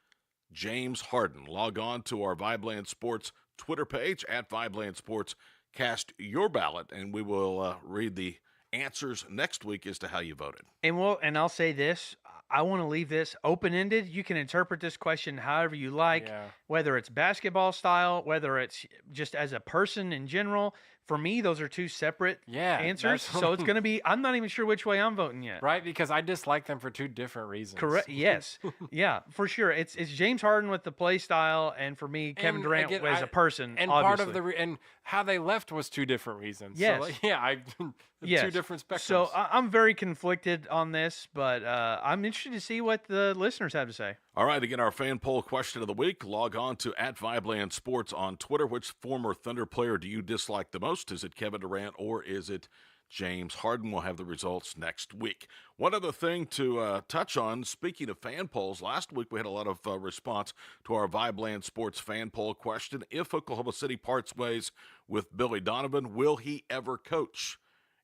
James Harden? Log on to our VIBELAND Sports Twitter page at VIBELAND Sports. Cast your ballot, and we will read the answers next week as to how you voted. And I'll say this. I want to leave this open-ended. You can interpret this question however you like, whether it's basketball style, whether it's just as a person in general. For me, those are two separate answers. So it's going to be – I'm not even sure which way I'm voting yet. Right, because I dislike them for two different reasons. Correct. Yes. Yeah, for sure. It's James Harden with the play style, and for me, Kevin Durant as a person, and obviously. Part of the and how they left was two different reasons. Yes. So, two different spectrums. So I'm very conflicted on this, but I'm interested to see what the listeners have to say. All right, again, our fan poll question of the week. Log on to at VIBELAND Sports on Twitter. Which former Thunder player do you dislike the most? Is it Kevin Durant or is it James Harden? We'll have the results next week. One other thing to touch on, speaking of fan polls, last week we had a lot of response to our VIBELAND Sports fan poll question. If Oklahoma City parts ways with Billy Donovan, will he ever coach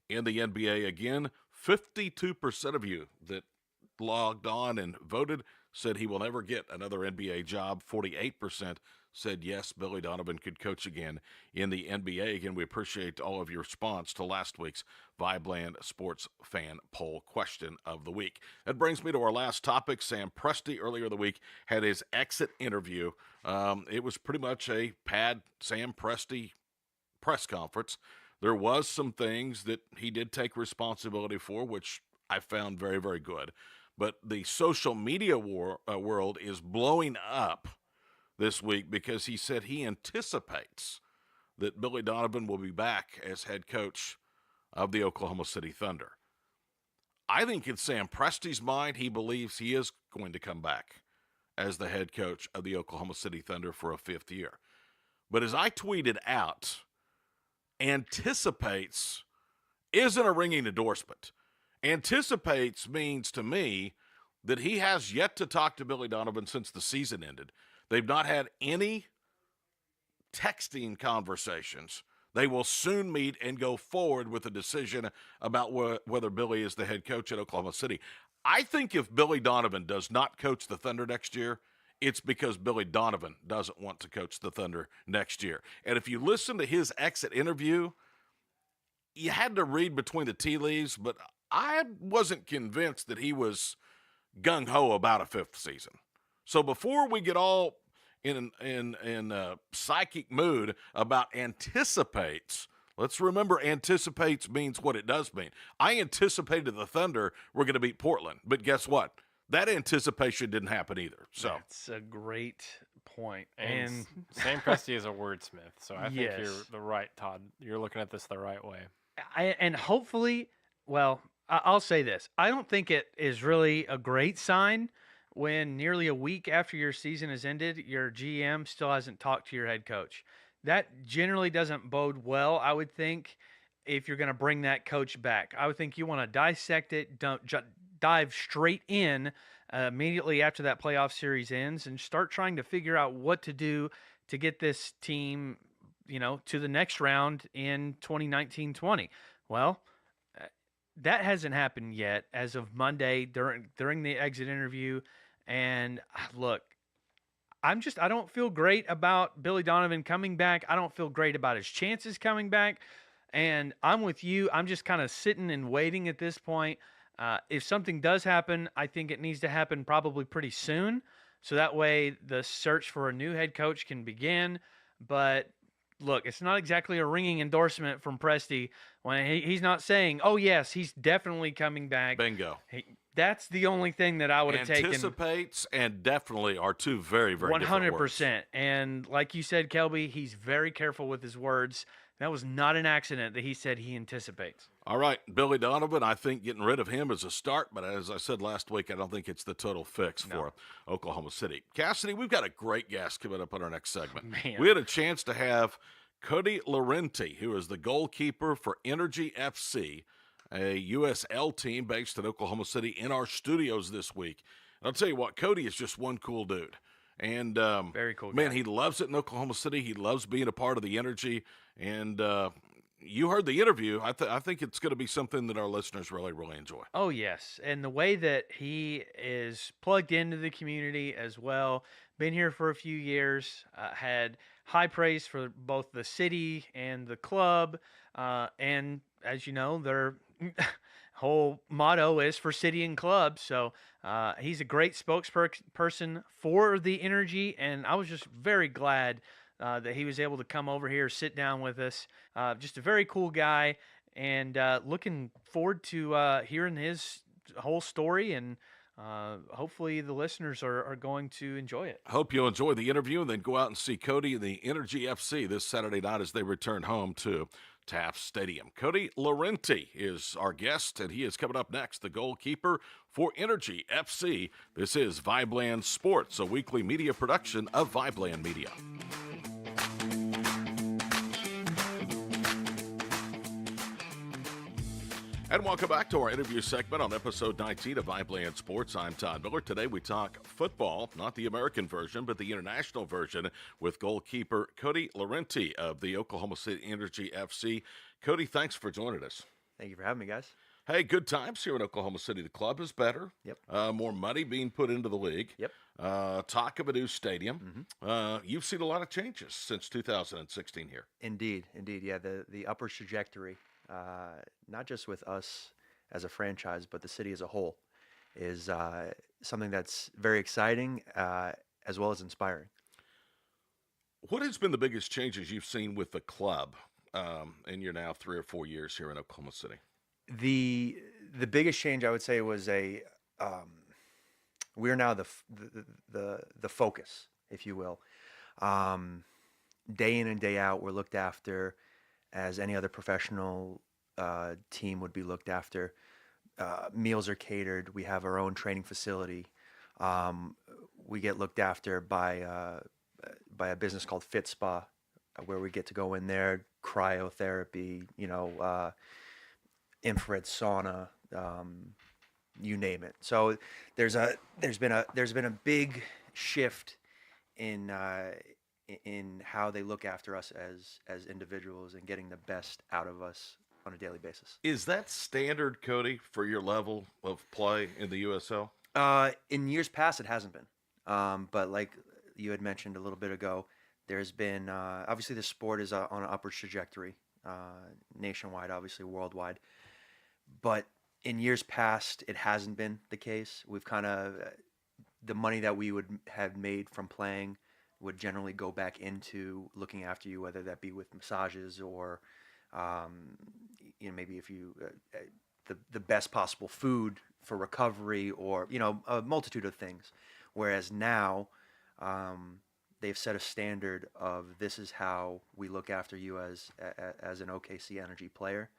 in the NBA again? 52% of you that logged on and voted said he will never get another NBA job. 48% said yes, Billy Donovan could coach again in the NBA. Again, we appreciate all of your response to last week's VIBELAND Sports fan poll question of the week. That brings me to our last topic. Sam Presti earlier in the week had his exit interview. It was pretty much a pad Sam Presti press conference. There was some things that he did take responsibility for, which I found very, very good. But the social media world is blowing up this week because he said he anticipates that Billy Donovan will be back as head coach of the Oklahoma City Thunder. I think in Sam Presti's mind, he believes he is going to come back as the head coach of the Oklahoma City Thunder for a fifth year. But as I tweeted out, anticipates isn't a ringing endorsement. Anticipates means to me that he has yet to talk to Billy Donovan since the season ended. They've not had any texting conversations. They will soon meet and go forward with a decision about whether Billy is the head coach at Oklahoma City. I think if Billy Donovan does not coach the Thunder next year, it's because Billy Donovan doesn't want to coach the Thunder next year. And if you listen to his exit interview, you had to read between the tea leaves, but I wasn't convinced that he was gung-ho about a fifth season. So before we get all in psychic mood about anticipates. Let's remember, anticipates means what it does mean. I anticipated the Thunder were going to beat Portland, but guess what? That anticipation didn't happen either. So That's a great point. And Sam Presti is a wordsmith, so I think you're Yes. the right, Todd. You're looking at this the right way. And hopefully, well, I'll say this. I don't think it is really a great sign when nearly a week after your season has ended, your GM still hasn't talked to your head coach. That generally doesn't bode well, I would think, if you're going to bring that coach back. I would think you want to dissect it, dive straight in immediately after that playoff series ends and start trying to figure out what to do to get this team, to the next round in 2019-20. Well, that hasn't happened yet as of Monday during the exit interview. And look, I don't feel great about Billy Donovan coming back. I don't feel great about his chances coming back. And I'm with you. I'm just kind of sitting and waiting at this point. If something does happen, I think it needs to happen probably pretty soon. So that way the search for a new head coach can begin. But look, it's not exactly a ringing endorsement from Presti when he's not saying, oh, yes, he's definitely coming back. bingo. That's the only thing that I would have taken. Anticipates and definitely are two very, very different words. 100%. And like you said, Kelby, he's very careful with his words. That was not an accident that he said he anticipates. All right, Billy Donovan, I think getting rid of him is a start, but as I said last week, I don't think it's the total fix for Oklahoma City. Casady, we've got a great guest coming up on our next segment. Man. We had a chance to have Cody Laurendi, who is the goalkeeper for Energy FC, a USL team based in Oklahoma City, in our studios this week. And I'll tell you what, Cody is just one cool dude. And Very cool man, guy. he loves it in Oklahoma City. He loves being a part of the Energy. And you heard the interview. I think it's going to be something that our listeners really, really enjoy. Oh, yes. And the way that he is plugged into the community as well, been here for a few years, had high praise for both the city and the club. And as you know, their whole motto is for city and club. So he's a great spokesperson for the Energy. And I was just very glad that he was able to come over here, sit down with us. Just a very cool guy, and looking forward to hearing his whole story, and hopefully the listeners are going to enjoy it. I hope you'll enjoy the interview and then go out and see Cody and the Energy FC this Saturday night as they return home to Taft Stadium. Cody Laurendi is our guest, and he is coming up next, the goalkeeper for Energy FC. This is VIBELAND Sports, a weekly media production of VIBELAND Media. And welcome back to our interview segment on episode 19 of VIBELAND Sports. I'm Todd Miller. Today we talk football, not the American version, but the international version, with goalkeeper Cody Laurendi of the Oklahoma City Energy FC. Cody, thanks for joining us. Thank you for having me, guys. Hey, good times here in Oklahoma City. The club is better. Yep. More money being put into the league. Yep. Talk of a new stadium. You've seen a lot of changes since 2016 here. Indeed. Yeah, the upward trajectory, not just with us as a franchise, but the city as a whole, is something that's very exciting as well as inspiring. What has been the biggest changes you've seen with the club in your now 3 or 4 years here in Oklahoma City? The biggest change, I would say, was we're now the focus, if you will. Day in and day out, we're looked after as any other professional team would be looked after. Meals are catered. We have our own training facility. We get looked after by a business called Fit Spa, where we get to go in there, cryotherapy, infrared sauna, you name it. So there's been a big shift in how they look after us as individuals and getting the best out of us on a daily basis. Is that standard, Cody, for your level of play in the USL? In years past, it hasn't been. But like you had mentioned a little bit ago, there's been obviously the sport is on an upward trajectory, nationwide, obviously worldwide. But in years past, it hasn't been the case. We've kind of the money that we would have made from playing would generally go back into looking after you, whether that be with massages or, maybe if you the best possible food for recovery, or a multitude of things. Whereas now, they've set a standard of this is how we look after you as an OKC Energy player,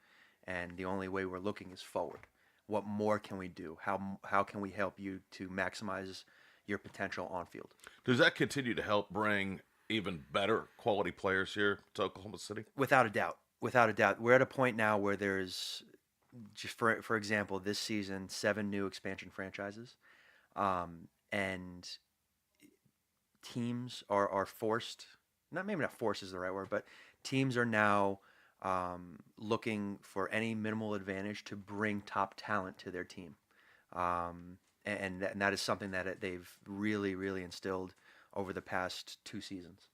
and the only way we're looking is forward. What more can we do? How can we help you to maximize your potential on field? Does that continue to help bring even better quality players here to Oklahoma City? Without a doubt. Without a doubt. We're at a point now where there's, just for example, this season, 7 new expansion franchises. And teams are forced, maybe not forced is the right word, but teams are now looking for any minimal advantage to bring top talent to their team. And that is something that they've really, really instilled over the past 2 seasons.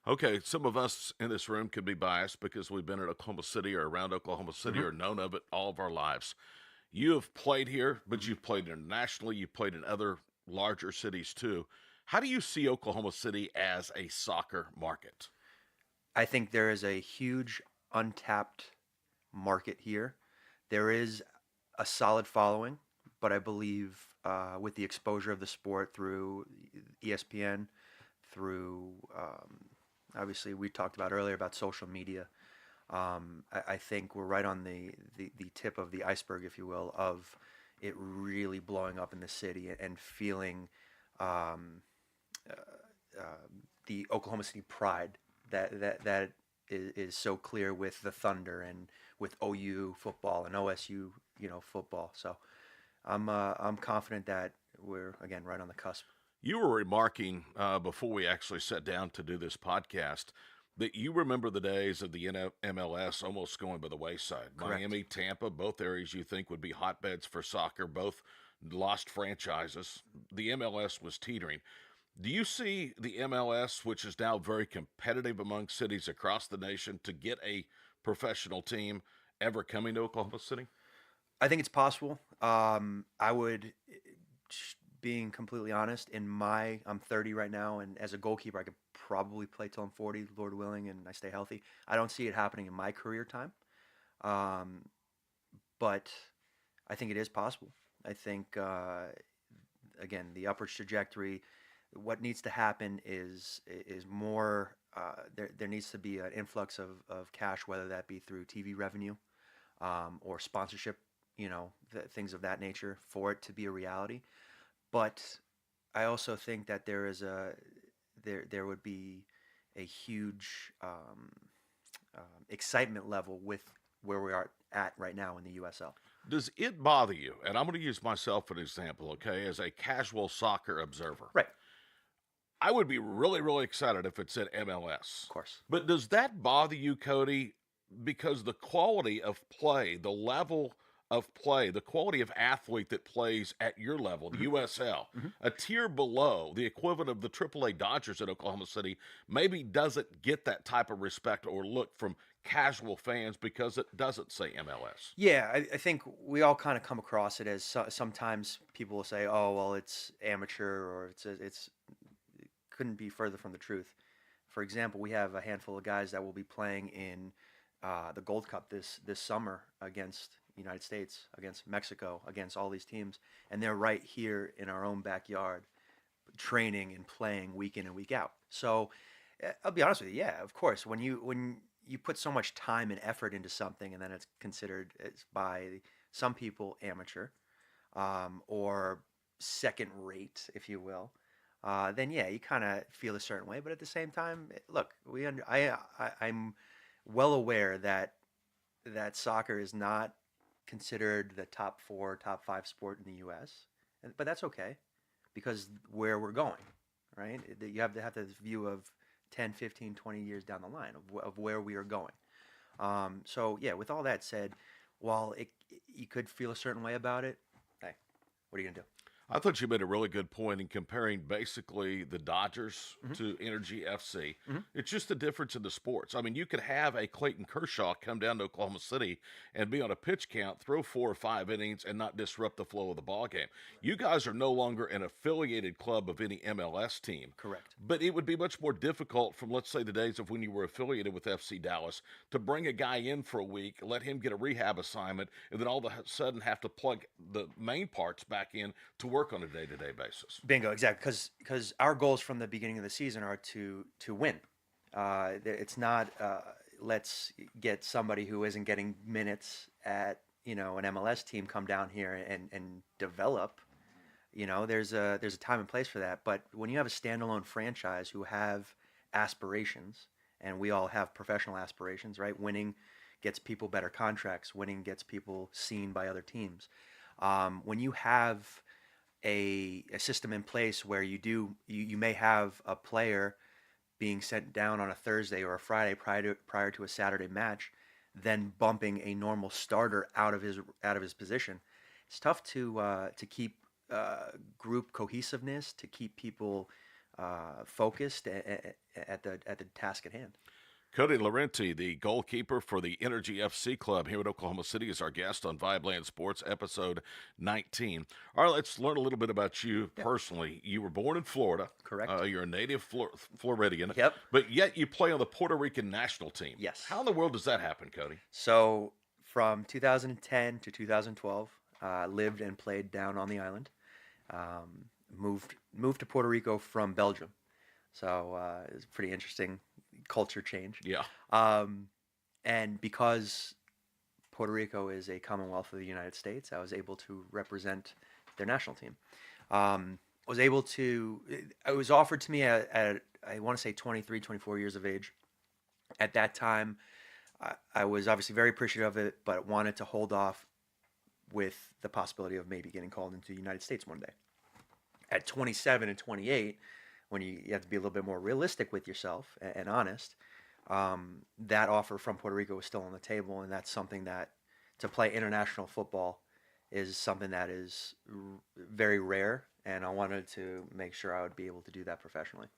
Okay, some of us in this room could be biased because we've been in Oklahoma City or around Oklahoma City or known of it all of our lives. You have played here, but you've played internationally. You've played in other larger cities too. How do you see Oklahoma City as a soccer market? I think there is a huge untapped market here. There is a solid following, but I believe with the exposure of the sport through ESPN, through obviously we talked about earlier about social media, I think we're right on the tip of the iceberg, if you will, of it really blowing up in the city and feeling the Oklahoma City pride that is so clear with the Thunder and with OU football and OSU football. So I'm confident that we're again right on the cusp. You were remarking before we actually sat down to do this podcast that you remember the days of the MLS almost going by the wayside. Correct. Miami, Tampa, both areas you think would be hotbeds for soccer, both lost franchises. The MLS was teetering. Do you see the MLS, which is now very competitive among cities across the nation, to get a professional team ever coming to Oklahoma City? I think it's possible. I would, being completely honest, I'm 30 right now, and as a goalkeeper, I could probably play till I'm 40, Lord willing, and I stay healthy. I don't see it happening in my career time, but I think it is possible. I think, again, the upward trajectory. What needs to happen is more. There needs to be an influx of cash, whether that be through TV revenue or sponsorship, things of that nature, for it to be a reality. But I also think that there would be a huge excitement level with where we are at right now in the USL. Does it bother you? And I'm going to use myself for an example, okay, as a casual soccer observer. Right. I would be really, really excited if it's in MLS. Of course. But does that bother you, Cody? Because the quality of play, the level of play, the quality of athlete that plays at your level, the USL, a tier below, the equivalent of the AAA Dodgers at Oklahoma City, maybe doesn't get that type of respect or look from casual fans because it doesn't say MLS. Yeah, I think we all kind of come across it as sometimes people will say, "Oh, well, it's amateur," or it's couldn't be further from the truth. For example, we have a handful of guys that will be playing in the Gold Cup this summer against the United States, against Mexico, against all these teams, and they're right here in our own backyard, training and playing week in and week out. So I'll be honest with you, yeah, of course, when you put so much time and effort into something, and then it's considered by some people amateur or second rate, if you will. Then yeah, you kind of feel a certain way. But at the same time, look, I'm well aware that soccer is not considered the top 4, top 5 sport in the U.S., but that's okay because where we're going, right? You have to have this view of 10, 15, 20 years down the line of where we are going. So yeah, with all that said, while you could feel a certain way about it, hey, what are you gonna do? I thought you made a really good point in comparing basically the Dodgers to Energy FC. It's just the difference in the sports. I mean, you could have a Clayton Kershaw come down to Oklahoma City and be on a pitch count, throw 4 or 5 innings, and not disrupt the flow of the ball game. You guys are no longer an affiliated club of any MLS team. Correct. But it would be much more difficult from, let's say, the days of when you were affiliated with FC Dallas to bring a guy in for a week, let him get a rehab assignment, and then all of a sudden have to plug the main parts back in to work on a day-to-day basis. Bingo, exactly. Because our goals from the beginning of the season are to win. It's not let's get somebody who isn't getting minutes at an MLS team come down here and develop. There's a time and place for that. But when you have a standalone franchise who have aspirations, and we all have professional aspirations, right? Winning gets people better contracts. Winning gets people seen by other teams. When you have a system in place where you may have a player being sent down on a Thursday or a Friday prior to a Saturday match, then bumping a normal starter out of his position, it's tough to keep group cohesiveness, to keep people focused at the task at hand. Cody Laurendi, the goalkeeper for the Energy FC club here in Oklahoma City, is our guest on VIBELAND Sports, episode 19. All right, let's learn a little bit about you personally. You were born in Florida. Correct. You're a native Floridian. Yep. But yet you play on the Puerto Rican National Team. Yes. How in the world does that happen, Cody? So from 2010 to 2012, lived and played down on the island. Moved to Puerto Rico from Belgium. So it's pretty interesting culture change. Yeah. And because Puerto Rico is a Commonwealth of the United States, I was able to represent their national team. It was offered to me at I want to say 23, 24 years of age. At that time, I was obviously very appreciative of it, but wanted to hold off with the possibility of maybe getting called into the United States one day. At 27 and 28, when you have to be a little bit more realistic with yourself and honest, that offer from Puerto Rico was still on the table, and that's something that to play international football is something that is very rare, and I wanted to make sure I would be able to do that professionally.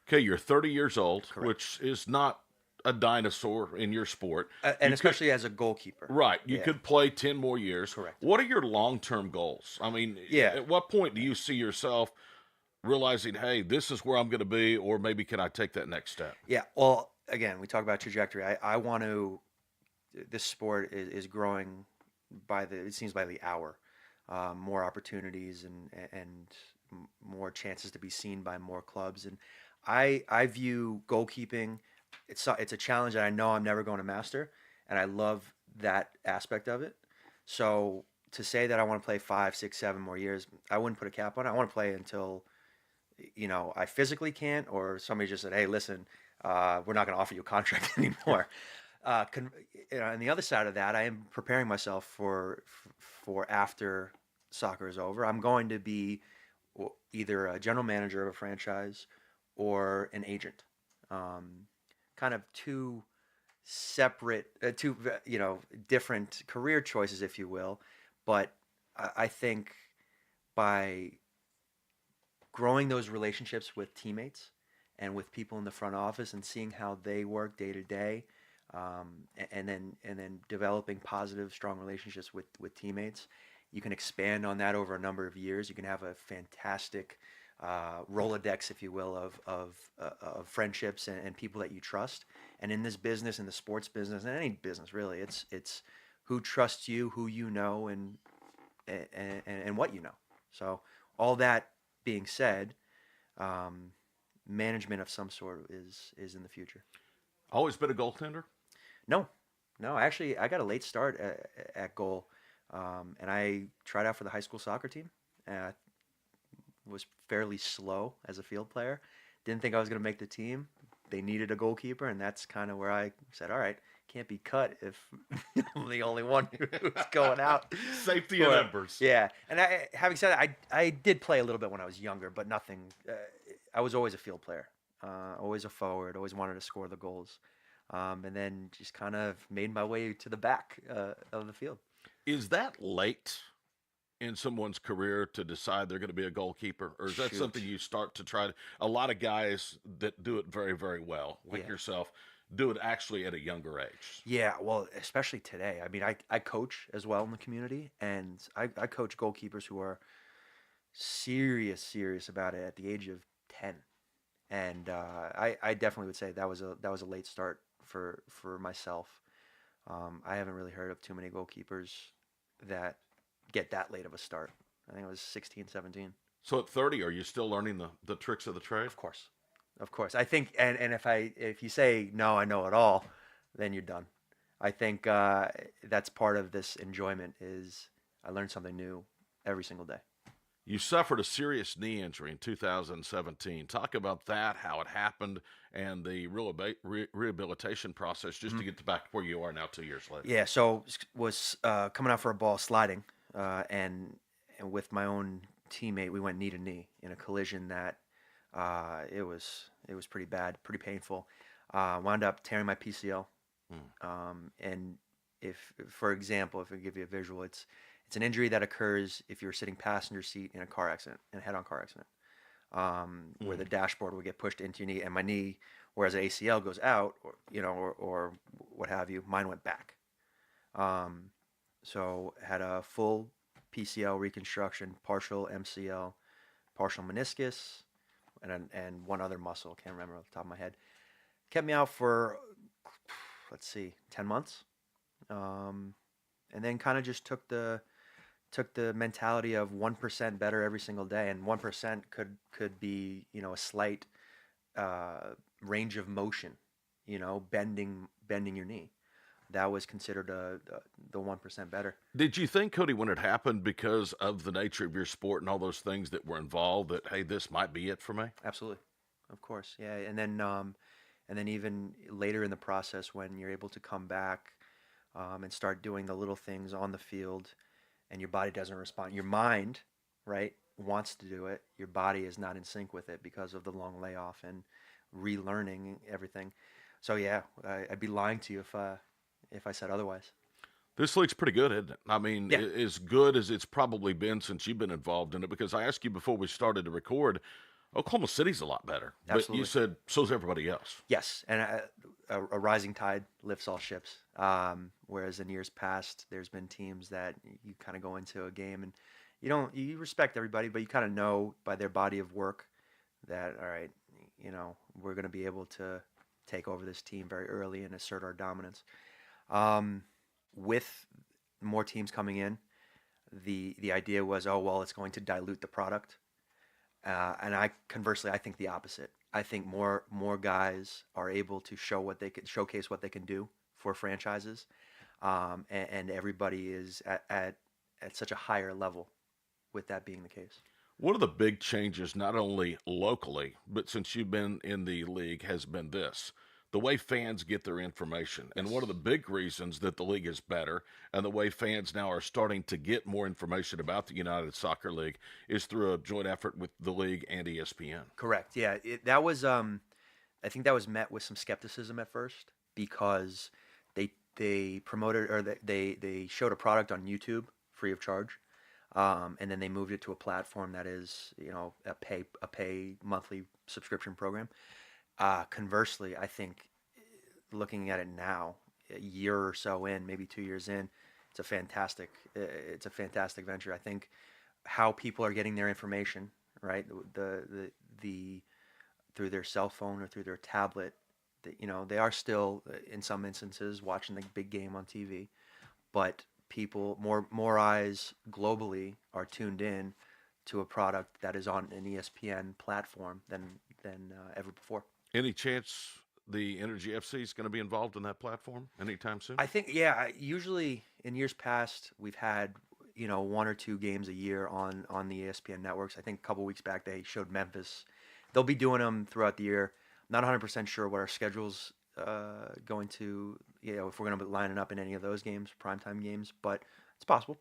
Okay, you're 30 years old, Correct. which is not a dinosaur in your sport. And especially as a goalkeeper. Right. You Yeah. could play 10 more years. Correct. What are your long-term goals? I mean, at what point do you see yourself realizing, hey, this is where I'm going to be, or maybe can I take that next step? Yeah. Well, again, we talk about trajectory. I want to. This sport is growing it seems by the hour. More opportunities and more chances to be seen by more clubs. And I view goalkeeping. It's a challenge that I know I'm never going to master, and I love that aspect of it. So to say that I want to play 5, 6, 7 more years, I wouldn't put a cap on it. I want to play until I physically can't, or somebody just said, hey, listen, we're not going to offer you a contract anymore. On the other side of that, I am preparing myself for after soccer is over. I'm going to be either a general manager of a franchise or an agent. Kind of two separate, different career choices, if you will. But I think by growing those relationships with teammates and with people in the front office and seeing how they work day to day, and then developing positive, strong relationships with teammates, you can expand on that over a number of years. You can have a fantastic Rolodex, if you will, of friendships and people that you trust. And in this business, in the sports business, and any business really, it's who trusts you, who you know, and what you know. So all that being said, management of some sort is in the future. Always been a goaltender? No. Actually, I got a late start at goal, and I tried out for the high school soccer team. Was fairly slow as a field player. Didn't think I was going to make the team. They needed a goalkeeper, and that's kind of where I said, all right, can't be cut if I'm the only one who's going out. Safety in numbers. Yeah. And having said that, I did play a little bit when I was younger, but nothing. I was always a field player, always a forward, always wanted to score the goals. And then just kind of made my way to the back of the field. Is that late in someone's career to decide they're going to be a goalkeeper, or is that Shoot. something you start to try to? A lot of guys that do it very, very well, like Yeah. yourself, do it actually at a younger age. Yeah, well, especially today. I mean, I coach as well in the community, and I coach goalkeepers who are serious about it at the age of 10. And I definitely would say that was a late start for myself. I haven't really heard of too many goalkeepers that get that late of a start. I think it was 16, 17. So at 30, are you still learning the tricks of the trade? Of course. I think, and if you say no, I know it all, then you're done. I think that's part of this enjoyment is I learn something new every single day. You suffered a serious knee injury in 2017. Talk about that, how it happened, and the rehabilitation process just to get back where you are now 2 years later. Yeah, so was coming out for a ball sliding, and with my own teammate, we went knee to knee in a collision that it was pretty bad, pretty painful. Wound up tearing my PCL, and for example, if I give you a visual, it's an injury that occurs if you're sitting passenger seat in a car accident, in a head-on car accident, where the dashboard will get pushed into your knee, and my knee, whereas the ACL goes out, or what have you, mine went back. So had a full PCL reconstruction, partial MCL, partial meniscus, and one other muscle, can't remember off the top of my head. Kept me out for, 10 months, and then kind of just took the mentality of 1% better every single day, and 1% could be a slight range of motion, bending your knee. That was considered the 1% better. Did you think, Cody, when it happened, because of the nature of your sport and all those things that were involved, that hey, this might be it for me? Absolutely, of course, yeah. And then even later in the process, when you're able to come back and start doing the little things on the field, and your body doesn't respond, your mind, right, wants to do it. Your body is not in sync with it because of the long layoff and relearning everything. So yeah, I'd be lying to you if I said otherwise. This league's pretty good, isn't it? I mean, Yeah. as good as it's probably been since you've been involved in it, because I asked you before we started to record, Oklahoma City's a lot better. Absolutely. But you said, so's everybody else. Yes, and a rising tide lifts all ships. Whereas in years past, there's been teams that you kind of go into a game and you respect everybody, but you kind of know by their body of work that, all right, we're going to be able to take over this team very early and assert our dominance. With more teams coming in, the idea was, oh, well, it's going to dilute the product. And conversely, I think the opposite. I think more guys are able to showcase what they can do for franchises, and everybody is at such a higher level with that being the case. One of the big changes, not only locally, but since you've been in the league, has been the way fans get their information. And one of the big reasons that the league is better and the way fans now are starting to get more information about the United Soccer League is through a joint effort with the league and ESPN. Correct. Yeah, that was. I think that was met with some skepticism at first because they promoted, or they showed a product on YouTube free of charge, and then they moved it to a platform that is a pay monthly subscription program. Conversely, I think looking at it now, a year or so in, maybe 2 years in, it's a fantastic venture. I think how people are getting their information, right, the through their cell phone or through their tablet, they are still in some instances watching the big game on TV, but people, more eyes globally are tuned in to a product that is on an ESPN platform than ever before. Any chance the Energy FC is going to be involved in that platform anytime soon? I think, yeah. Usually in years past, we've had 1 or 2 games a year on the ESPN networks. I think a couple weeks back they showed Memphis. They'll be doing them throughout the year. I'm not 100% sure what our schedule's going to, if we're going to be lining up in any of those games, primetime games, but it's possible.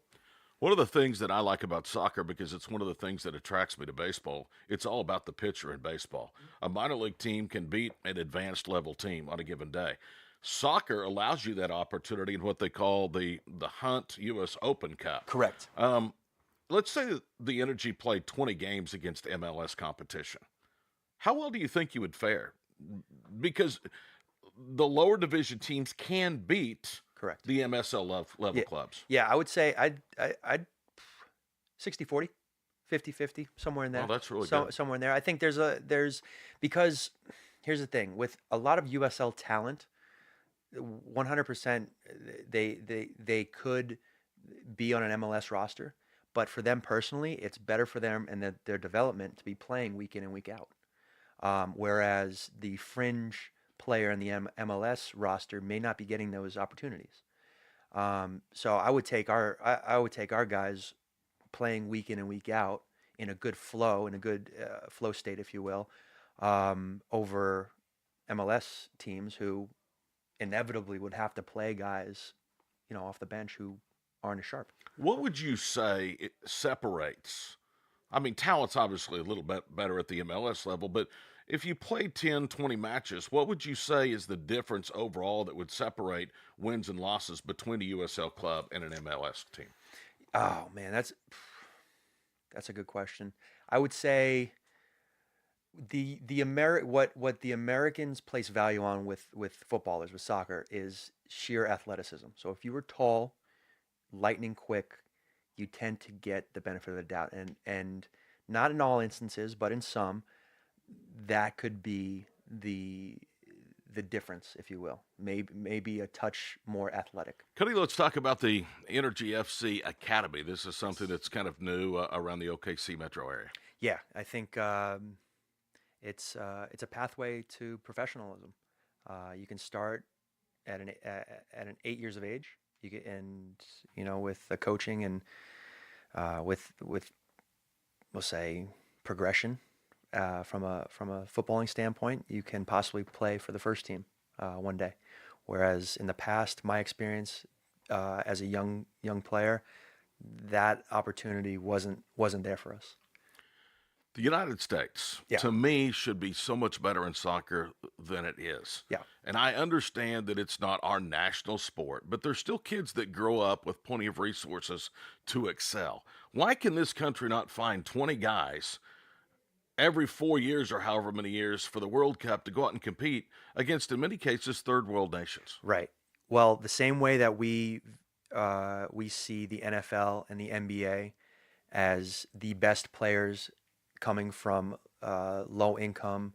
One of the things that I like about soccer, because it's one of the things that attracts me to baseball, it's all about the pitcher in baseball. A minor league team can beat an advanced level team on a given day. Soccer allows you that opportunity in what they call the Hunt U.S. Open Cup. Correct. let's say that the Energy played 20 games against MLS competition. How well do you think you would fare? Because the lower division teams can beat Correct. the MSL level Yeah. clubs. Yeah, I would say I'd 60-40, 50-50, somewhere in there. Well, that's really good. Somewhere in there. I think there's because here's the thing with a lot of USL talent, 100% they could be on an MLS roster, but for them personally, it's better for them and their development to be playing week in and week out. Whereas the fringe player in the MLS roster may not be getting those opportunities. So I would take our guys playing week in and week out in a good flow, in a good flow state, if you will, over MLS teams who inevitably would have to play guys, off the bench who aren't as sharp. What would you say it separates? I mean, talent's obviously a little bit better at the MLS level, but if you play 10, 20 matches, what would you say is the difference overall that would separate wins and losses between a USL club and an MLS team? Oh man, that's a good question. I would say what the Americans place value on with footballers, with soccer, is sheer athleticism. So if you were tall, lightning quick, you tend to get the benefit of the doubt, and not in all instances, but in some, that could be the difference, if you will. Maybe a touch more athletic. Cody, let's talk about the Energy FC Academy. This is something that's kind of new around the OKC metro area. Yeah, I think it's a pathway to professionalism. You can start at an 8 years of age. You get, and with the coaching and with we'll say progression from a footballing standpoint, you can possibly play for the first team one day. Whereas in the past, my experience as a young player, that opportunity wasn't there for us. The United States, Yeah. to me, should be so much better in soccer than it is. Yeah. And I understand that it's not our national sport, but there's still kids that grow up with plenty of resources to excel. Why can this country not find 20 guys every 4 years or however many years for the World Cup to go out and compete against, in many cases, third world nations? Right. Well, the same way that we see the NFL and the NBA as the best players coming from low income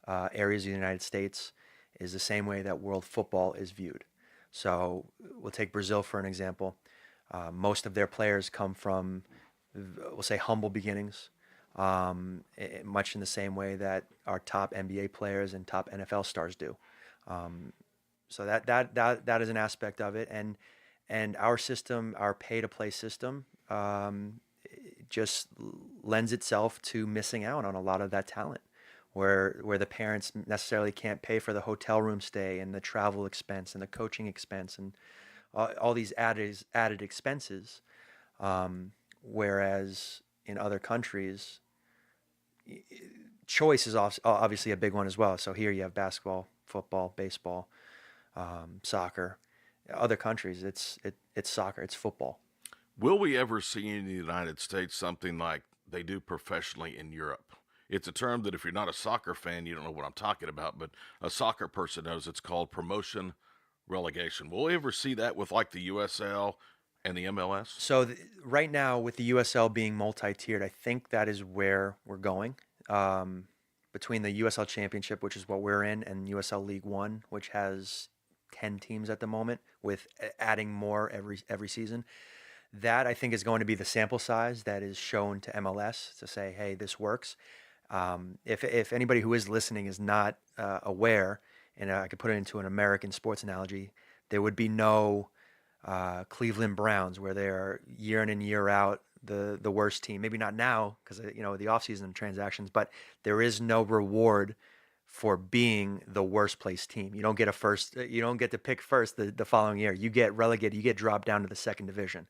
areas of the United States is the same way that world football is viewed. So we'll take Brazil for an example. Most of their players come from, we'll say, humble beginnings, much in the same way that our top NBA players and top NFL stars do. So that is an aspect of it, and our system, our pay-to-play system, just lends itself to missing out on a lot of that talent, where the parents necessarily can't pay for the hotel room stay and the travel expense and the coaching expense and all these added expenses. Whereas in other countries, choice is obviously a big one as well. So here you have basketball, football, baseball, soccer. Other countries, it's soccer, it's football. Will we ever see in the United States something like they do professionally in Europe? It's a term that if you're not a soccer fan, you don't know what I'm talking about, but a soccer person knows. It's called promotion relegation. Will we ever see that with like the USL and the MLS? So right now, with the USL being multi-tiered, I think that is where we're going. Between the USL Championship, which is what we're in, and USL League One, which has 10 teams at the moment, with adding more every season. That, I think, is going to be the sample size that is shown to MLS to say, hey, this works. If anybody who is listening is not aware, and I could put it into an American sports analogy, there would be no Cleveland Browns where they're year in and year out the worst team. Maybe not now because the offseason transactions, but there is no reward for being the worst placed team. You don't get you don't get to pick first the following year. You get relegated, you get dropped down to the second division.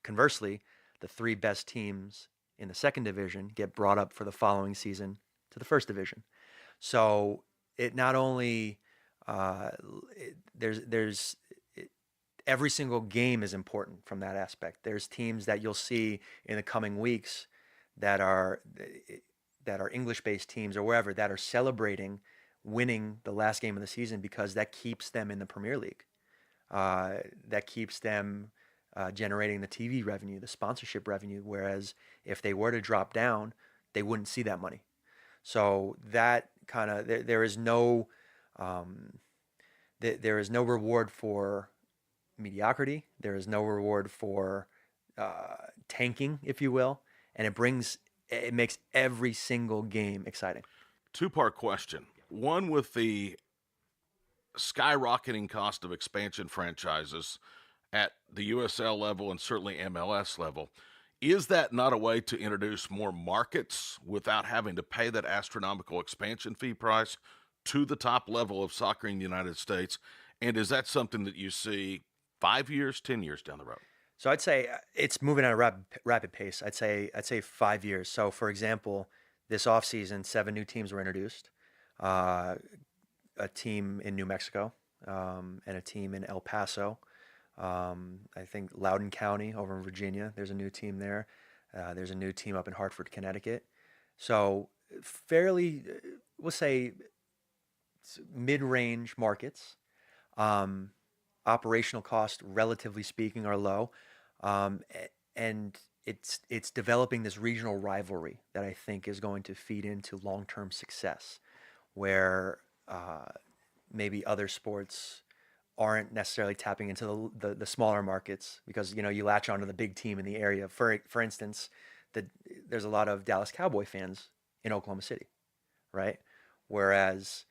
Conversely, the three best teams in the second division get brought up for the following season to the first division. So it not only there's every single game is important from that aspect. There's teams that you'll see in the coming weeks that are English-based teams or wherever that are celebrating winning the last game of the season because that keeps them in the Premier League. That keeps them generating the TV revenue, the sponsorship revenue. Whereas if they were to drop down, they wouldn't see that money. So that kind of there is no there is no reward for mediocrity. There is no reward for tanking, if you will, and it makes every single game exciting. Two-part question. One, with the skyrocketing cost of expansion franchises at the USL level and certainly MLS level, is that not a way to introduce more markets without having to pay that astronomical expansion fee price to the top level of soccer in the United States? And is that something that you see 5 years, 10 years down the road? So I'd say it's moving at a rapid pace. I'd say 5 years. So for example, this offseason, 7 new teams were introduced. A team in New Mexico and a team in El Paso. I think Loudoun County over in Virginia, there's a new team there. There's a new team up in Hartford, Connecticut. So fairly, we'll say, mid-range markets. Operational costs, relatively speaking, are low. And it's developing this regional rivalry that I think is going to feed into long-term success, where maybe other sports aren't necessarily tapping into the smaller markets because, you latch onto the big team in the area. For instance, there's a lot of Dallas Cowboy fans in Oklahoma City, right? Whereas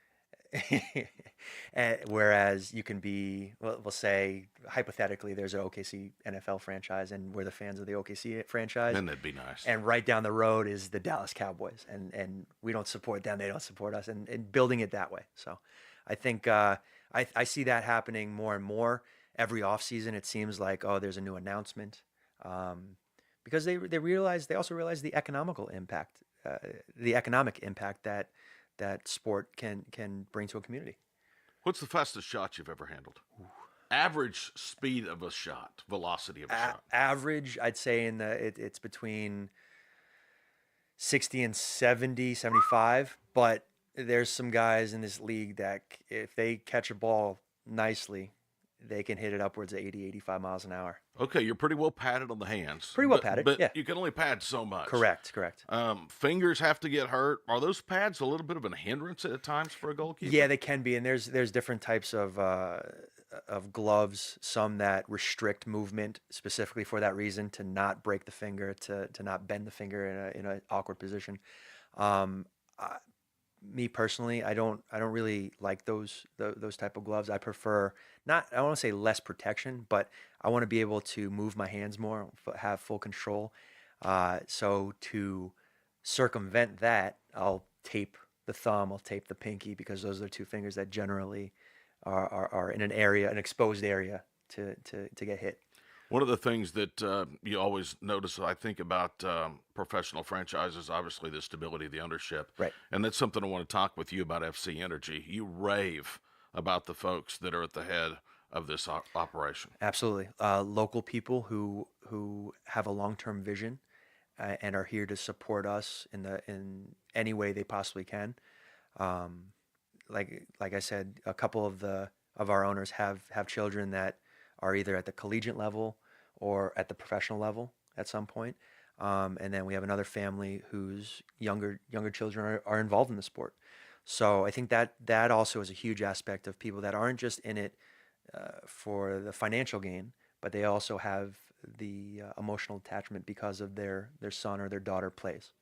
you can be, we'll say hypothetically, there's an OKC NFL franchise, and we're the fans of the OKC franchise. Then that'd be nice. And right down the road is the Dallas Cowboys, and we don't support them, they don't support us, and building it that way. So I think I see that happening more and more. Every offseason, it seems like, there's a new announcement, because they also realize the economic impact that sport can bring to a community. What's the fastest shot you've ever handled? Average speed of a shot, velocity of a shot. Average, I'd say it's between 60 and 70, 75. But there's some guys in this league that if they catch a ball nicely, they can hit it upwards of 80, 85 miles an hour. Okay, you're pretty well padded on the hands. Pretty well padded, but yeah. You can only pad so much. Correct. Fingers have to get hurt. Are those pads a little bit of a hindrance at times for a goalkeeper? Yeah, they can be, and there's different types of gloves. Some that restrict movement specifically for that reason, to not break the finger, to not bend the finger in an awkward position. Me personally, I don't really like those type of gloves. I prefer I don't want to say less protection, but I want to be able to move my hands more, have full control. So to circumvent that, I'll tape the thumb, I'll tape the pinky, because those are the two fingers that generally are in an exposed area to get hit. One of the things that you always notice, I think, about professional franchises, obviously the stability of the ownership. Right. And that's something I want to talk with you about FC Energy. You rave about the folks that are at the head of this operation. Absolutely. Local people who have a long-term vision and are here to support us in any way they possibly can. Like I said, a couple of our owners have children that are either at the collegiate level or at the professional level at some point. And then we have another family whose younger children are involved in the sport. So I think that also is a huge aspect of people that aren't just in it for the financial gain, but they also have the emotional attachment because of their son or their daughter plays.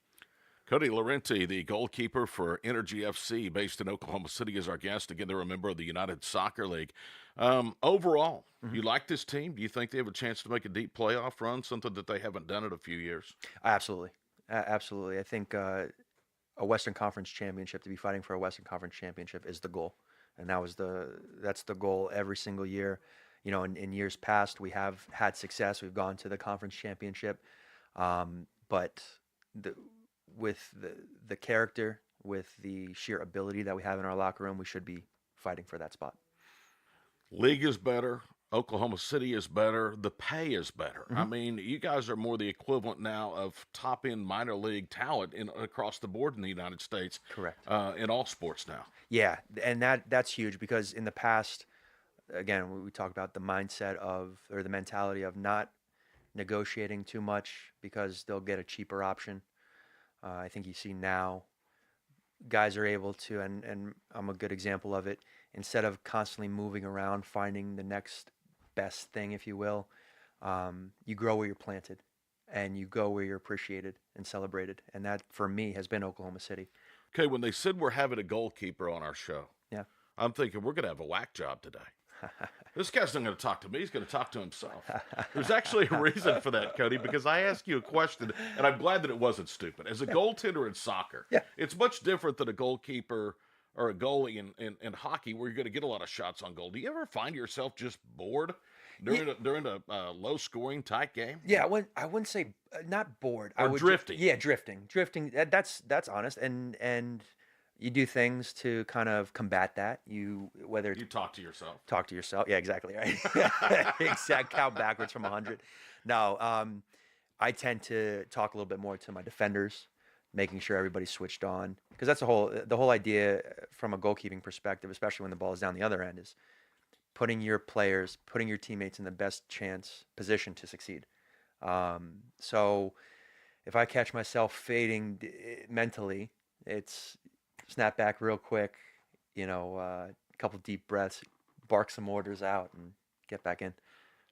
Cody Laurendi, the goalkeeper for Energy FC, based in Oklahoma City, is our guest. Again, they're a member of the United Soccer League. Overall, you like this team? Do you think they have a chance to make a deep playoff run, something that they haven't done in a few years? Absolutely. Absolutely. I think a Western Conference championship, to be fighting for a Western Conference championship, is the goal. And that's the goal every single year. In years past, we have had success. We've gone to the conference championship. But with the character, with the sheer ability that we have in our locker room, we should be fighting for that spot. League is better. Oklahoma City is better. The pay is better. I Mhm. mean, you guys are more the equivalent now of top-end minor league talent across the board in the United States, Correct. in all sports now. Yeah, and that's huge because in the past, again, we talk about the mindset of or the mentality of not negotiating too much because they'll get a cheaper option. I think you see now guys are able to, and I'm a good example of it. Instead of constantly moving around, finding the next best thing, if you will, you grow where you're planted, and you go where you're appreciated and celebrated. And that, for me, has been Oklahoma City. Okay, when they said we're having a goalkeeper on our show, Yeah. I'm thinking we're going to have a whack job today. This guy's not going to talk to me. He's going to talk to himself. There's actually a reason for that, Cody, because I asked you a question, and I'm glad that it wasn't stupid. As a goaltender in soccer, Yeah. it's much different than a goalkeeper or a goalie in hockey where you're going to get a lot of shots on goal. Do you ever find yourself just bored during a low-scoring tight game? Yeah, I wouldn't say not bored. I Or would drifting. drifting. That's honest, and you do things to kind of combat that. Whether it's You talk to yourself. talk to yourself. Yeah, exactly right. Exact count backwards from 100. No, I tend to talk a little bit more to my defenders, making sure everybody's switched on, because that's the whole idea from a goalkeeping perspective, especially when the ball is down the other end, is putting your players, putting your teammates in the best chance position to succeed. So if I catch myself fading mentally, it's snap back real quick, a couple deep breaths, bark some orders out, and get back in.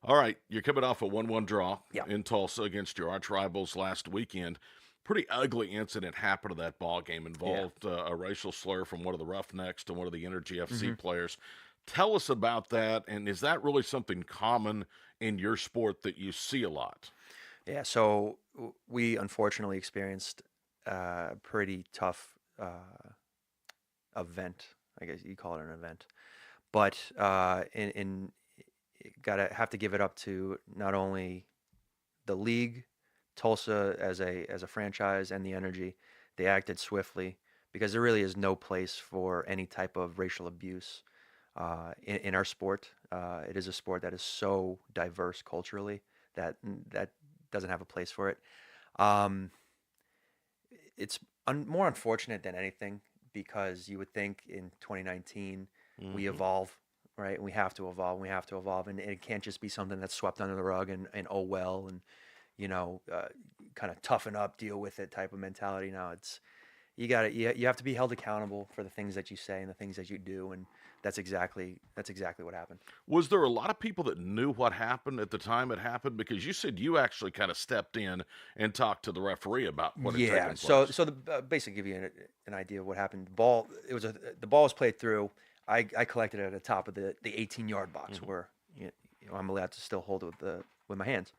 All right, you're coming off a 1-1 draw Yeah. in Tulsa against your arch rivals last weekend. Pretty ugly incident happened to that ball game. Involved a racial slur from one of the Roughnecks to one of the Energy FC players. Tell us about that, and is that really something common in your sport that you see a lot? Yeah, so we unfortunately experienced a pretty tough event. I guess you call it an event, but in gotta have to give it up to not only the league, Tulsa as a franchise, and the Energy. They acted swiftly because there really is no place for any type of racial abuse in our sport. It is a sport that is so diverse culturally that doesn't have a place for it. It's more unfortunate than anything because you would think in 2019 we evolve, right? We have to evolve. We have to evolve, and it can't just be something that's swept under the rug and oh well, and kind of toughen up, deal with it type of mentality. Now you have to be held accountable for the things that you say and the things that you do, and that's exactly what happened. Was there a lot of people that knew what happened at the time it happened? Because you said you actually kind of stepped in and talked to the referee about what had taken place. So basically give you an idea of what happened. The ball was played through. I collected it at the top of the 18-yard box where I'm allowed to still hold it with my hands.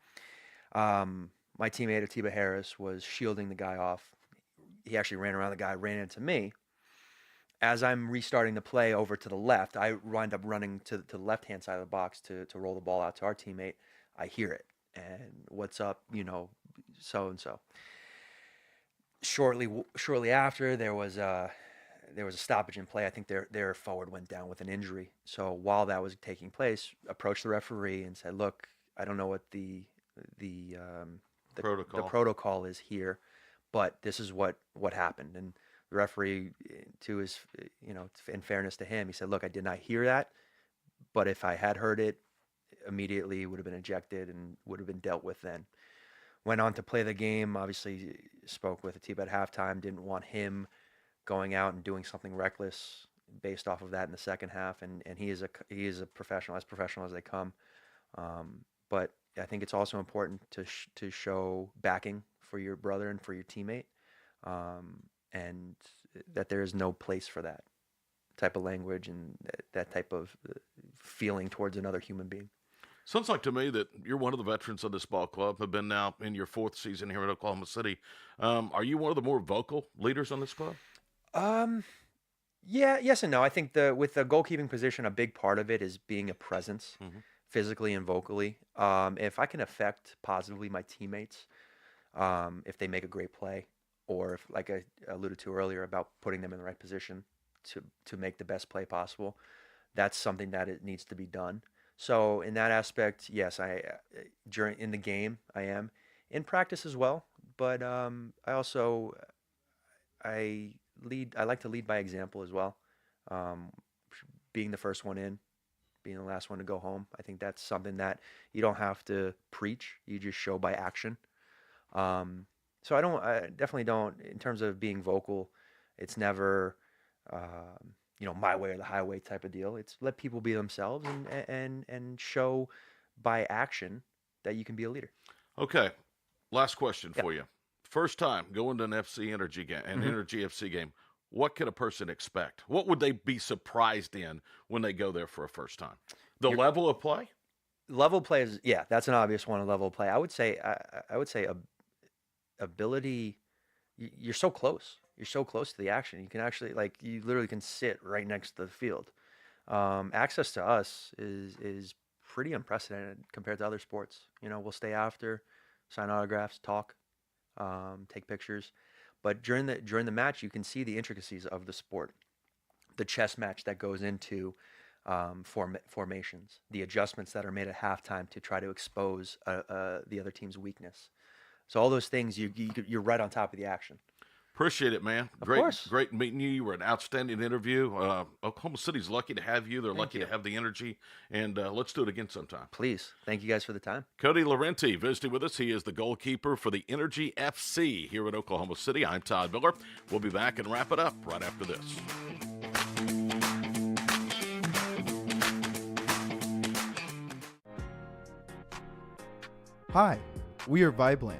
My teammate Atiba Harris was shielding the guy off. He actually ran around the guy, ran into me. As I'm restarting the play over to the left, I wind up running to the left-hand side of the box to roll the ball out to our teammate. I hear it, and what's up, so and so. Shortly after, there was a stoppage in play. I think their forward went down with an injury. So while that was taking place, approached the referee and said, "Look, I don't know what the protocol is here, but this is what happened." And the referee, to his, in fairness to him, he said, "Look, I did not hear that, but if I had heard it, immediately would have been ejected and would have been dealt with then." Went on to play the game. Obviously, spoke with Atiba at halftime. Didn't want him going out and doing something reckless based off of that in the second half. And he is a professional, as they come. But I think it's also important to show backing for your brother and for your teammate, and that there is no place for that type of language and that type of feeling towards another human being. Sounds like to me that you're one of the veterans of this ball club, have been now in your 4th season here at Oklahoma City. Are you one of the more vocal leaders on this club? Yeah, yes and no. I think with the goalkeeping position, a big part of it is being a presence, physically and vocally. If I can affect positively my teammates, if they make a great play, or if, like I alluded to earlier, about putting them in the right position to make the best play possible, that's something that it needs to be done. So in that aspect, yes, in the game I am in practice as well. But I also I lead. I like to lead by example as well. Um, Being the first one in, being the last one to go home. I think that's something that you don't have to preach. You just show by action. Um, so I definitely don't, in terms of being vocal, it's never, my way or the highway type of deal. It's let people be themselves and show by action that you can be a leader. Okay, last question Yeah. for you. First time going to an FC Energy game, an Energy FC game. What can a person expect? What would they be surprised in when they go there for a first time? The level of play? Level play is, yeah, that's an obvious one. A level play. I would say ability. You're so close. You're so close to the action. You can actually, like, you literally can sit right next to the field. Access to us is pretty unprecedented compared to other sports. We'll stay after, sign autographs, talk, take pictures. But during the match, you can see the intricacies of the sport, the chess match that goes into formations, the adjustments that are made at halftime to try to expose the other team's weakness. So all those things, you're right on top of the action. Appreciate it, man. Of course. Great meeting you. You were an outstanding interview. Oklahoma City's lucky to have you. They're lucky to have the energy. And let's do it again sometime. Please. Thank you guys for the time. Cody Laurendi visiting with us. He is the goalkeeper for the Energy FC here in Oklahoma City. I'm Todd Miller. We'll be back and wrap it up right after this. Hi, we are VIBELAND.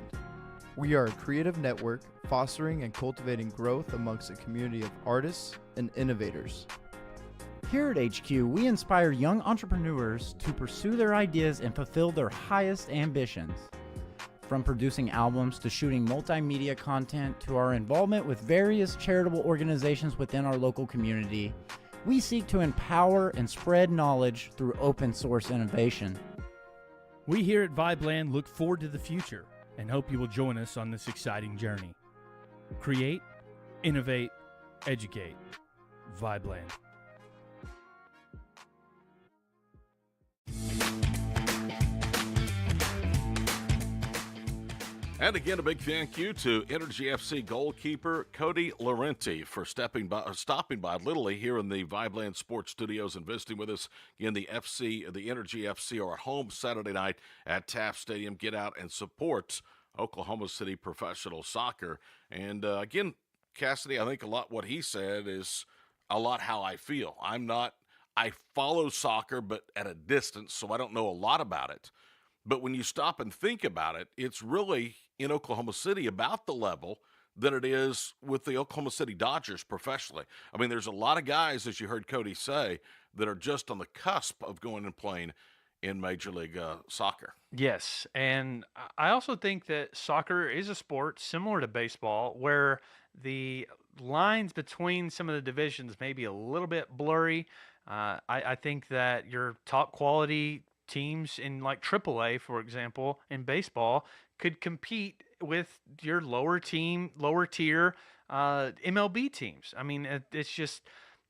We are a creative network fostering and cultivating growth amongst a community of artists and innovators. Here at HQ, we inspire young entrepreneurs to pursue their ideas and fulfill their highest ambitions. From producing albums to shooting multimedia content to our involvement with various charitable organizations within our local community, we seek to empower and spread knowledge through open source innovation. We here at VIBELAND look forward to the future and hope you will join us on this exciting journey. Create, innovate, educate. VIBELAND. And again, a big thank you to Energy FC goalkeeper Cody Laurendi for stopping by literally here in the VIBELAND Sports Studios and visiting with us. Again, the Energy FC are at home Saturday night at Taft Stadium. Get out and support Oklahoma City professional soccer. And again, Casady, I think a lot what he said is a lot how I feel. I follow soccer, but at a distance, so I don't know a lot about it. But when you stop and think about it, it's really in Oklahoma City about the level that it is with the Oklahoma City Dodgers professionally. I mean, there's a lot of guys, as you heard Cody say, that are just on the cusp of going and playing in Major League Soccer. Yes, and I also think that soccer is a sport similar to baseball where the lines between some of the divisions may be a little bit blurry. I think that your top quality teams in like AAA, for example, in baseball could compete with your lower tier MLB teams. I mean, it's just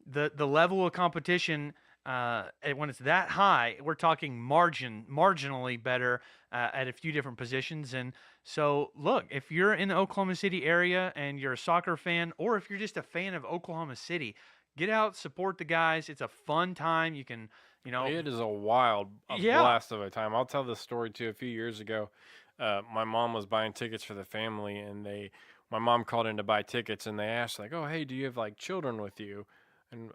the level of competition. When it's that high, we're talking marginally better at a few different positions. And so, look, if you're in the Oklahoma City area and you're a soccer fan, or if you're just a fan of Oklahoma City, get out, support the guys. It's a fun time. You can, It is a blast of a time. I'll tell this story too. A few years ago, my mom was buying tickets for the family, and my mom called in to buy tickets, and they asked like, "Oh, hey, do you have like children with you?" And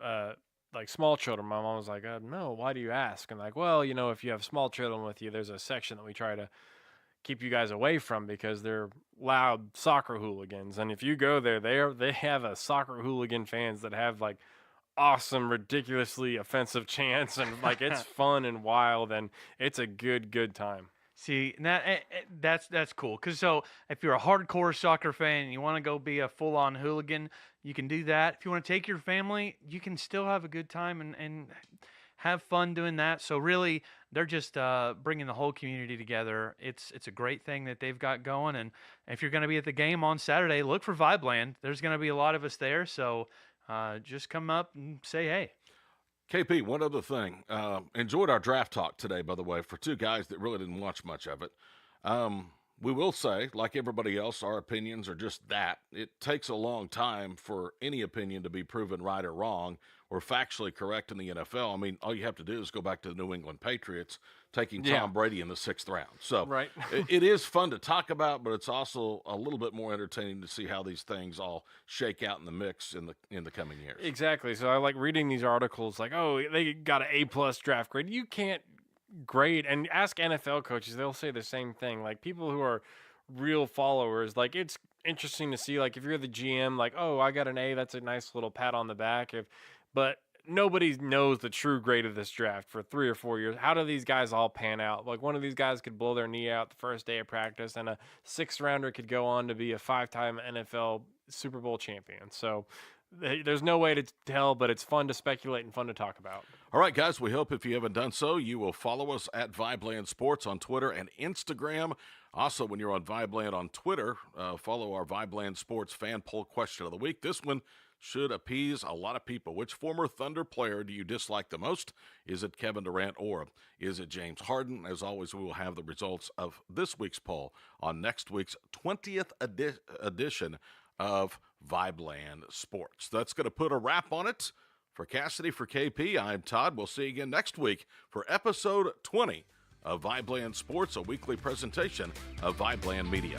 like small children. My mom was like, "No, why do you ask?" And like, well, if you have small children with you, there's a section that we try to keep you guys away from because they're loud soccer hooligans. And if you go there, they have a soccer hooligan fans that have like awesome, ridiculously offensive chants, and like it's fun and wild, and it's a good time. See, that's cool. Because so if you're a hardcore soccer fan and you want to go be a full-on hooligan, you can do that. If you want to take your family, you can still have a good time and have fun doing that. So really, they're just bringing the whole community together. It's a great thing that they've got going. And if you're going to be at the game on Saturday, look for VIBELAND. There's going to be a lot of us there. So just come up and say hey. KP, one other thing. Enjoyed our draft talk today, by the way, for two guys that really didn't watch much of it. We will say, like everybody else, our opinions are just that. It takes a long time for any opinion to be proven right or wrong or factually correct in the NFL. I mean, all you have to do is go back to the New England Patriots taking Tom Brady in the 6th round. So Right. it is fun to talk about, but it's also a little bit more entertaining to see how these things all shake out in the mix in the coming years. Exactly. So I like reading these articles like, oh, they got an A+ draft grade. You can't grade, and ask NFL coaches, they'll say the same thing. Like, people who are real followers, like, it's interesting to see, like, if you're the GM, like, oh, I got an A, that's a nice little pat on the back. But nobody knows the true grade of this draft for 3 or 4 years. How do these guys all pan out? Like, one of these guys could blow their knee out the first day of practice, and a 6th rounder could go on to be a 5-time NFL Super Bowl champion. So there's no way to tell, but it's fun to speculate and fun to talk about. All right, guys, we hope if you haven't done so, you will follow us at VIBELAND Sports on Twitter and Instagram. Also, when you're on VIBELAND on Twitter, follow our VIBELAND Sports fan poll question of the week. This one should appease a lot of people. Which former Thunder player do you dislike the most? Is it Kevin Durant or is it James Harden? As always, we will have the results of this week's poll on next week's 20th edition of VIBELAND Sports. That's going to put a wrap on it. For Casady, for KP, I'm Todd. We'll see you again next week for episode 20 of VIBELAND Sports, a weekly presentation of VIBELAND Media.